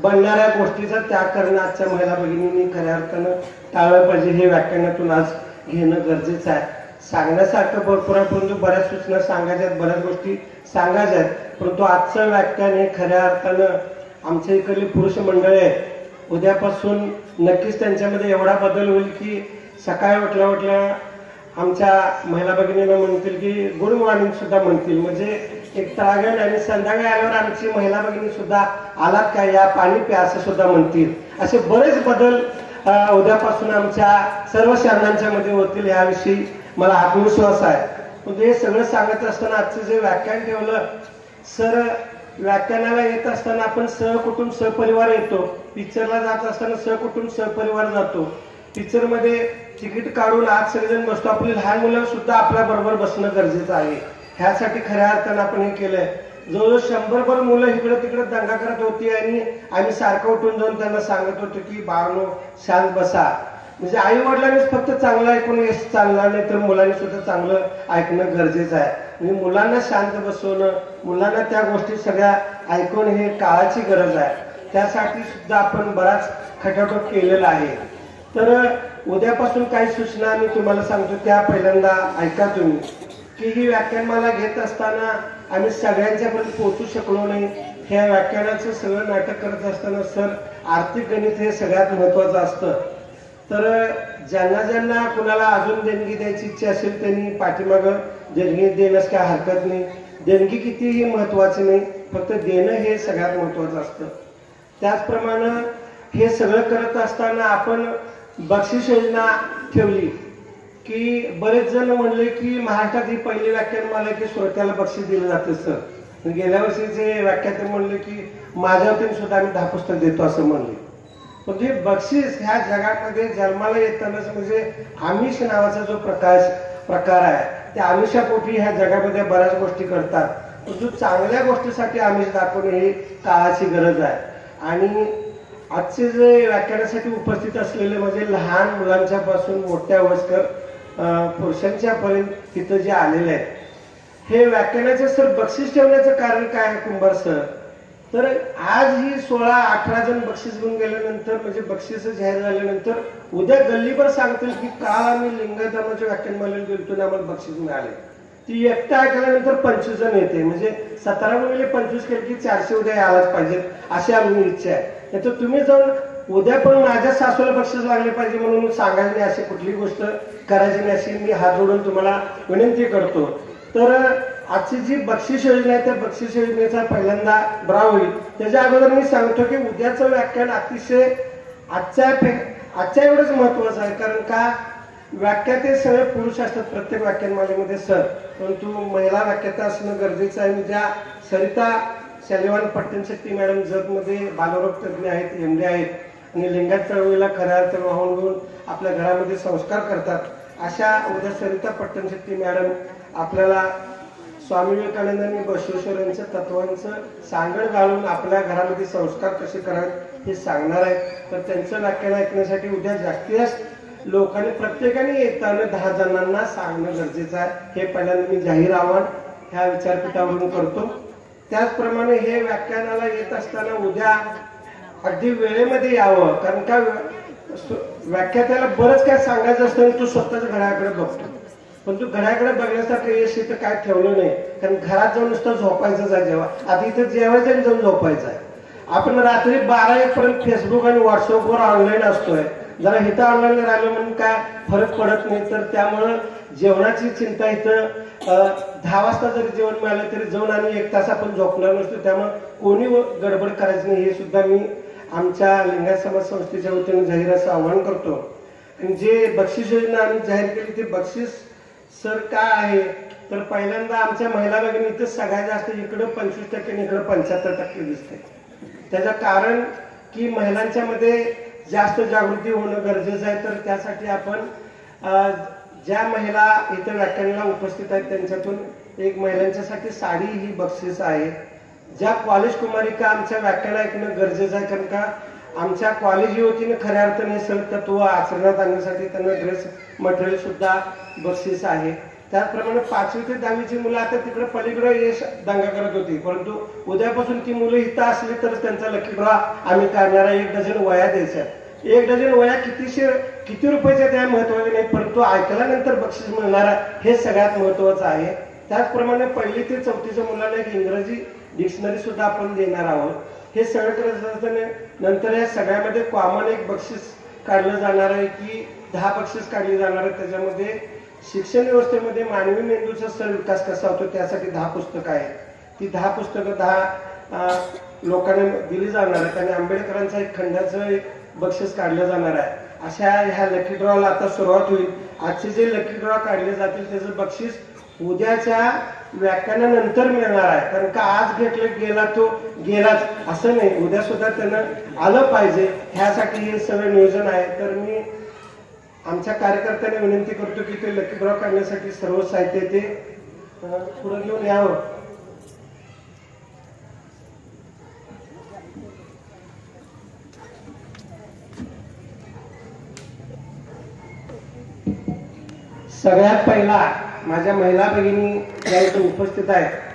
Speaker 2: बनणाऱ्या गोष्टीचा त्याग करणं आजच्या महिला भगिनींनी खऱ्या अर्थानं टाळलं पाहिजे. हे व्याख्यानातून आज घेणं गरजेचं आहे. सांगण्यासारखं भरपूर आहे परंतु बऱ्याच सूचना सांगायच्या आहेत, बऱ्याच गोष्टी सांगायच्या आहेत. परंतु आजचं व्याख्यान हे खऱ्या अर्थानं आमच्या इकडली पुरुष मंडळी आहेत उद्यापासून नक्कीच त्यांच्यामध्ये एवढा बदल होईल की सकाळी उठल्या आमच्या महिला भगिनींना म्हणतील की गुड मॉर्निंग सुद्धा म्हणतील. म्हणजे एक तळागण आणि संध्याकाळी आल्यावर आमची महिला भगिनी सुद्धा आलात काय या पाणी प्या असं सुद्धा म्हणतील. असे बरेच बदल उद्यापासून आमच्या सर्व शरणांच्या मध्ये होतील याविषयी मला आत्मविश्वास आहे. म्हणजे हे सगळं सांगत असताना आजचं जे व्याख्यान ठेवलं सर, व्याख्यानाला येत असताना आपण सहकुटुंब सहपरिवार येतो, पिक्चरला जात असताना सहकुटुंब सहपरिवार जातो. पिक्चर मध्ये तिकीट काढून आज सगळेजण बसतो, आपली लहान मुलं सुद्धा आपल्या बरोबर बसणं गरजेचं आहे. ह्यासाठी खऱ्या अर्थानं आपण हे केलंय. जवळजवळ 100 मुलं इकडे तिकडे दंगा करत होती आणि आम्ही सारखं उठून जाऊन त्यांना सांगत होतो की बाळांनो शांत बसा. म्हणजे आई वडिलांनीच फक्त चांगलं ऐकून यश चालणार नाही तर मुलांनी सुद्धा चांगलं ऐकणं गरजेचं आहे. म्हणजे मुलांना शांत बसवणं, मुलांना त्या गोष्टी सगळ्या ऐकून हे काळाची गरज आहे. त्यासाठी सुद्धा आपण बराच खटाटोप केलेला आहे. तर उद्यापासून काही सूचना मी तुम्हाला सांगतो, त्या पहिल्यांदा ऐका तुम्ही. की ही व्याख्यानमाला घेत असताना आम्ही सगळ्यांच्यापर्यंत पोहोचू शकलो नाही. ह्या व्याख्यानाचं सगळं नाटक करत असताना सर आर्थिक गणित हे सगळ्यात महत्वाचं असतं. तर ज्यांना ज्यांना कुणाला अजून देणगी द्यायची इच्छा असेल त्यांनी पाठीमागं देणगी देण्यास काय हरकत नाही. देणगी कितीही महत्वाची नाही, फक्त देणं हे सगळ्यात महत्वाचं असतं. त्याचप्रमाणे हे सगळं करत असताना आपण बक्षीस योजना ठेवली की बरेच जण म्हणले की महाराष्ट्रात ही पहिली व्याख्यानमाला की श्रोत्याला बक्षीस दिलं जातं सर. गेल्या वर्षीचे व्याख्याते म्हणले की माझ्या वतीने सुद्धा आम्ही 10 पुस्तक देतो असं म्हणले. म्हणजे बक्षीस ह्या जगामध्ये जन्माला येतानाच म्हणजे आमिष नावाचा जो प्रकार आहे, त्या आमिषापोटी ह्या जगामध्ये बऱ्याच गोष्टी करतात. परंतु चांगल्या गोष्टीसाठी आमिष दाखवणे ही काळाची गरज आहे. आणि आजचे जे व्याख्यानासाठी उपस्थित असलेले म्हणजे लहान मुलांच्या पासून मोठ्या वयस्कर पुरुषांच्या पर्यंत इथं जे आलेले आहेत, हे व्याख्यानाचे सर बक्षीस ठेवण्याचं कारण काय आहे कुंभार सर? तर आज ही 16-18 जण बक्षीस घेऊन गेल्यानंतर म्हणजे बक्षीस जाहीर झाल्यानंतर उद्या गल्लीभर सांगतील की काल आम्ही लिंगायत धर्माच्या व्याख्यानमालेला गेलतो आणि आम्हाला बक्षीस मिळाले. ती एकटा ऐकल्यानंतर 25 जण येते, म्हणजे 17 गुणिले 25 केले की 400 उद्या यायलाच पाहिजेत अशी आमची इच्छा आहे. नाही तर तुम्ही जाऊन उद्या पण माझ्या सासूला बक्षीस लागले पाहिजे म्हणून सांगायला नाही, अशी कुठली गोष्ट करायची नाही अशी मी हात जोडून तुम्हाला विनंती करतो. तर आजची जी बक्षीस योजना आहे त्या बक्षीस योजनेचा पहिल्यांदा ब्राव होईल. त्याच्या अगोदर मी सांगतो की उद्याचं व्याख्यान अतिशय आजच्या एवढंच महत्वाचं आहे. कारण का व्याख्याते सगळे पुरुष असतात प्रत्येक व्याख्यानमालेमध्ये सर, परंतु महिला व्याख्याता असणं गरजेचं आहे. ज्या सरिता शालिवान पट्टणशेट्टी मॅडम जगमध्ये बालरोग तज्ञ आहेत, MD आहेत आणि लिंगायत चळवळीला खऱ्या अर्थाने वाहून घेऊन आपल्या घरामध्ये संस्कार करतात, अशा उद्या सरिता पट्टणशेट्टी मॅडम आपल्याला स्वामी विवेकानंदांनी बसवेश्वर यांच्या तत्वांचं सांगड घालून आपल्या घरामध्ये संस्कार कसे करावेत हे सांगणार आहेत. तर त्यांचं व्याख्यान ऐकण्यासाठी उद्या जास्तीत जास्त लोकांनी प्रत्येकाने येताना 10 जणांना सांगणं गरजेचं आहे. हे पहिल्यांदा मी जाहीर आव्हान ह्या विचारपीठावरून करतो. त्याचप्रमाणे हे व्याख्यानाला येत असताना उद्या अगदी वेळेमध्ये यावं, कारण का व्याख्यात्याला बरंच काय सांगायचं असतं, तू स्वतःच घड्याकडे बघतो, पण तू घड्याकडे बघण्यासारखं यश इथं काय ठेवलं नाही. कारण घरात जाऊन नुसतं झोपायचंच आहे. जेव्हा आता इथं जेवायचं आणि जाऊन झोपायचं आहे. आपण रात्री 12-1 पर्यंत फेसबुक आणि व्हॉट्सअपवर ऑनलाईन असतोय. जरा इथं ऑनलाईन राहिलं म्हणून काय फरक पडत नाही. तर त्यामुळं जेवणाची चिंता इथं 10 वाजता जरी जेवण मिळालं तरी जाऊन आणि 1 तास आपण झोपणार नसतो. त्यामुळे कोणी गडबड करायची नाही हे सुद्धा मी आमच्या लिंगायत समाज संस्थेच्या वतीने जाहीर असं आवाहन करतो. आणि जे बक्षीस योजना आम्ही जाहीर केली ते बक्षीस सर काय आहे, तर पहिल्यांदा आमच्या महिला भगिनी इथं सगळ्यात जास्त इकडं 25% आणि इकडं 75% दिसते. त्याचं कारण की महिलांच्या मध्ये जास्त जागृती होणं गरजेचं आहे. तर त्यासाठी आपण ज्या महिला इथं व्याख्यानाला उपस्थित आहेत त्यांच्यातून एक महिलांच्यासाठी साडी ही बक्षीस आहे. ज्या कॉलेज कुमारिका आमच्या व्याख्यान ऐकणं गरजेचं आहे, कारण का आमच्या कॉलेज युवतीने खऱ्या अर्थाने सर तत्व आचरणात आणण्यासाठी त्यांना ड्रेस मटेरियल सुद्धा बक्षीस आहे. त्याचप्रमाणे 5वी ते 10वीची मुलं आता तिकडे पलीकडे यश दंगा करत होती, परंतु उद्यापासून ती मुलं इथं असली तर त्यांचा लकी ड्रॉ आम्ही काढणारा 1 डझन वया द्यायच्या. 1 डझन वया किती रुपयाच्या त्या महत्वाचे नाही, परंतु ऐकल्यानंतर बक्षीस मिळणारा हे सगळ्यात महत्वाचं आहे. त्याचप्रमाणे 1ली ते 4थीच्या मुलांना एक इंग्रजी डिक्शनरी सुद्धा आपण देणार आहोत. हे सगळं करत असताना नंतर या सगळ्यामध्ये कॉमन एक बक्षीस काढलं जाणार आहे की 10 बक्षीस काढली जाणार आहे. त्याच्यामध्ये शिक्षण व्यवस्थेमध्ये मानवी मेंदूचा सर विकास कसा होतो त्यासाठी 10 पुस्तकं आहेत. ती 10 पुस्तकं 10 लोकांना दिली जाणार आहेत. आणि आंबेडकरांचा एक खंडाचं एक बक्षीस काढलं जाणार आहे. अशा ह्या लकी ड्रॉला आता सुरुवात होईल. आजचे जे लकी ड्रॉ काढले जातील त्याचं बक्षीस उद्याच्या व्याख्यानानंतर मिळणार आहे. कारण का आज घेतलं गेला तो गेलाच असं नाही, उद्या सुद्धा त्यानं आलं पाहिजे, ह्यासाठी हे सगळं नियोजन आहे. तर मी आमच्या कार्यकर्त्यांना विनंती करतो की ते लकी ड्रॉ काढण्यासाठी सर्व साहित्य ते पुढे घेऊन यावं. सगळ्यात पहिला माझ्या महिला भगिनी ज्या इथे उपस्थित आहेत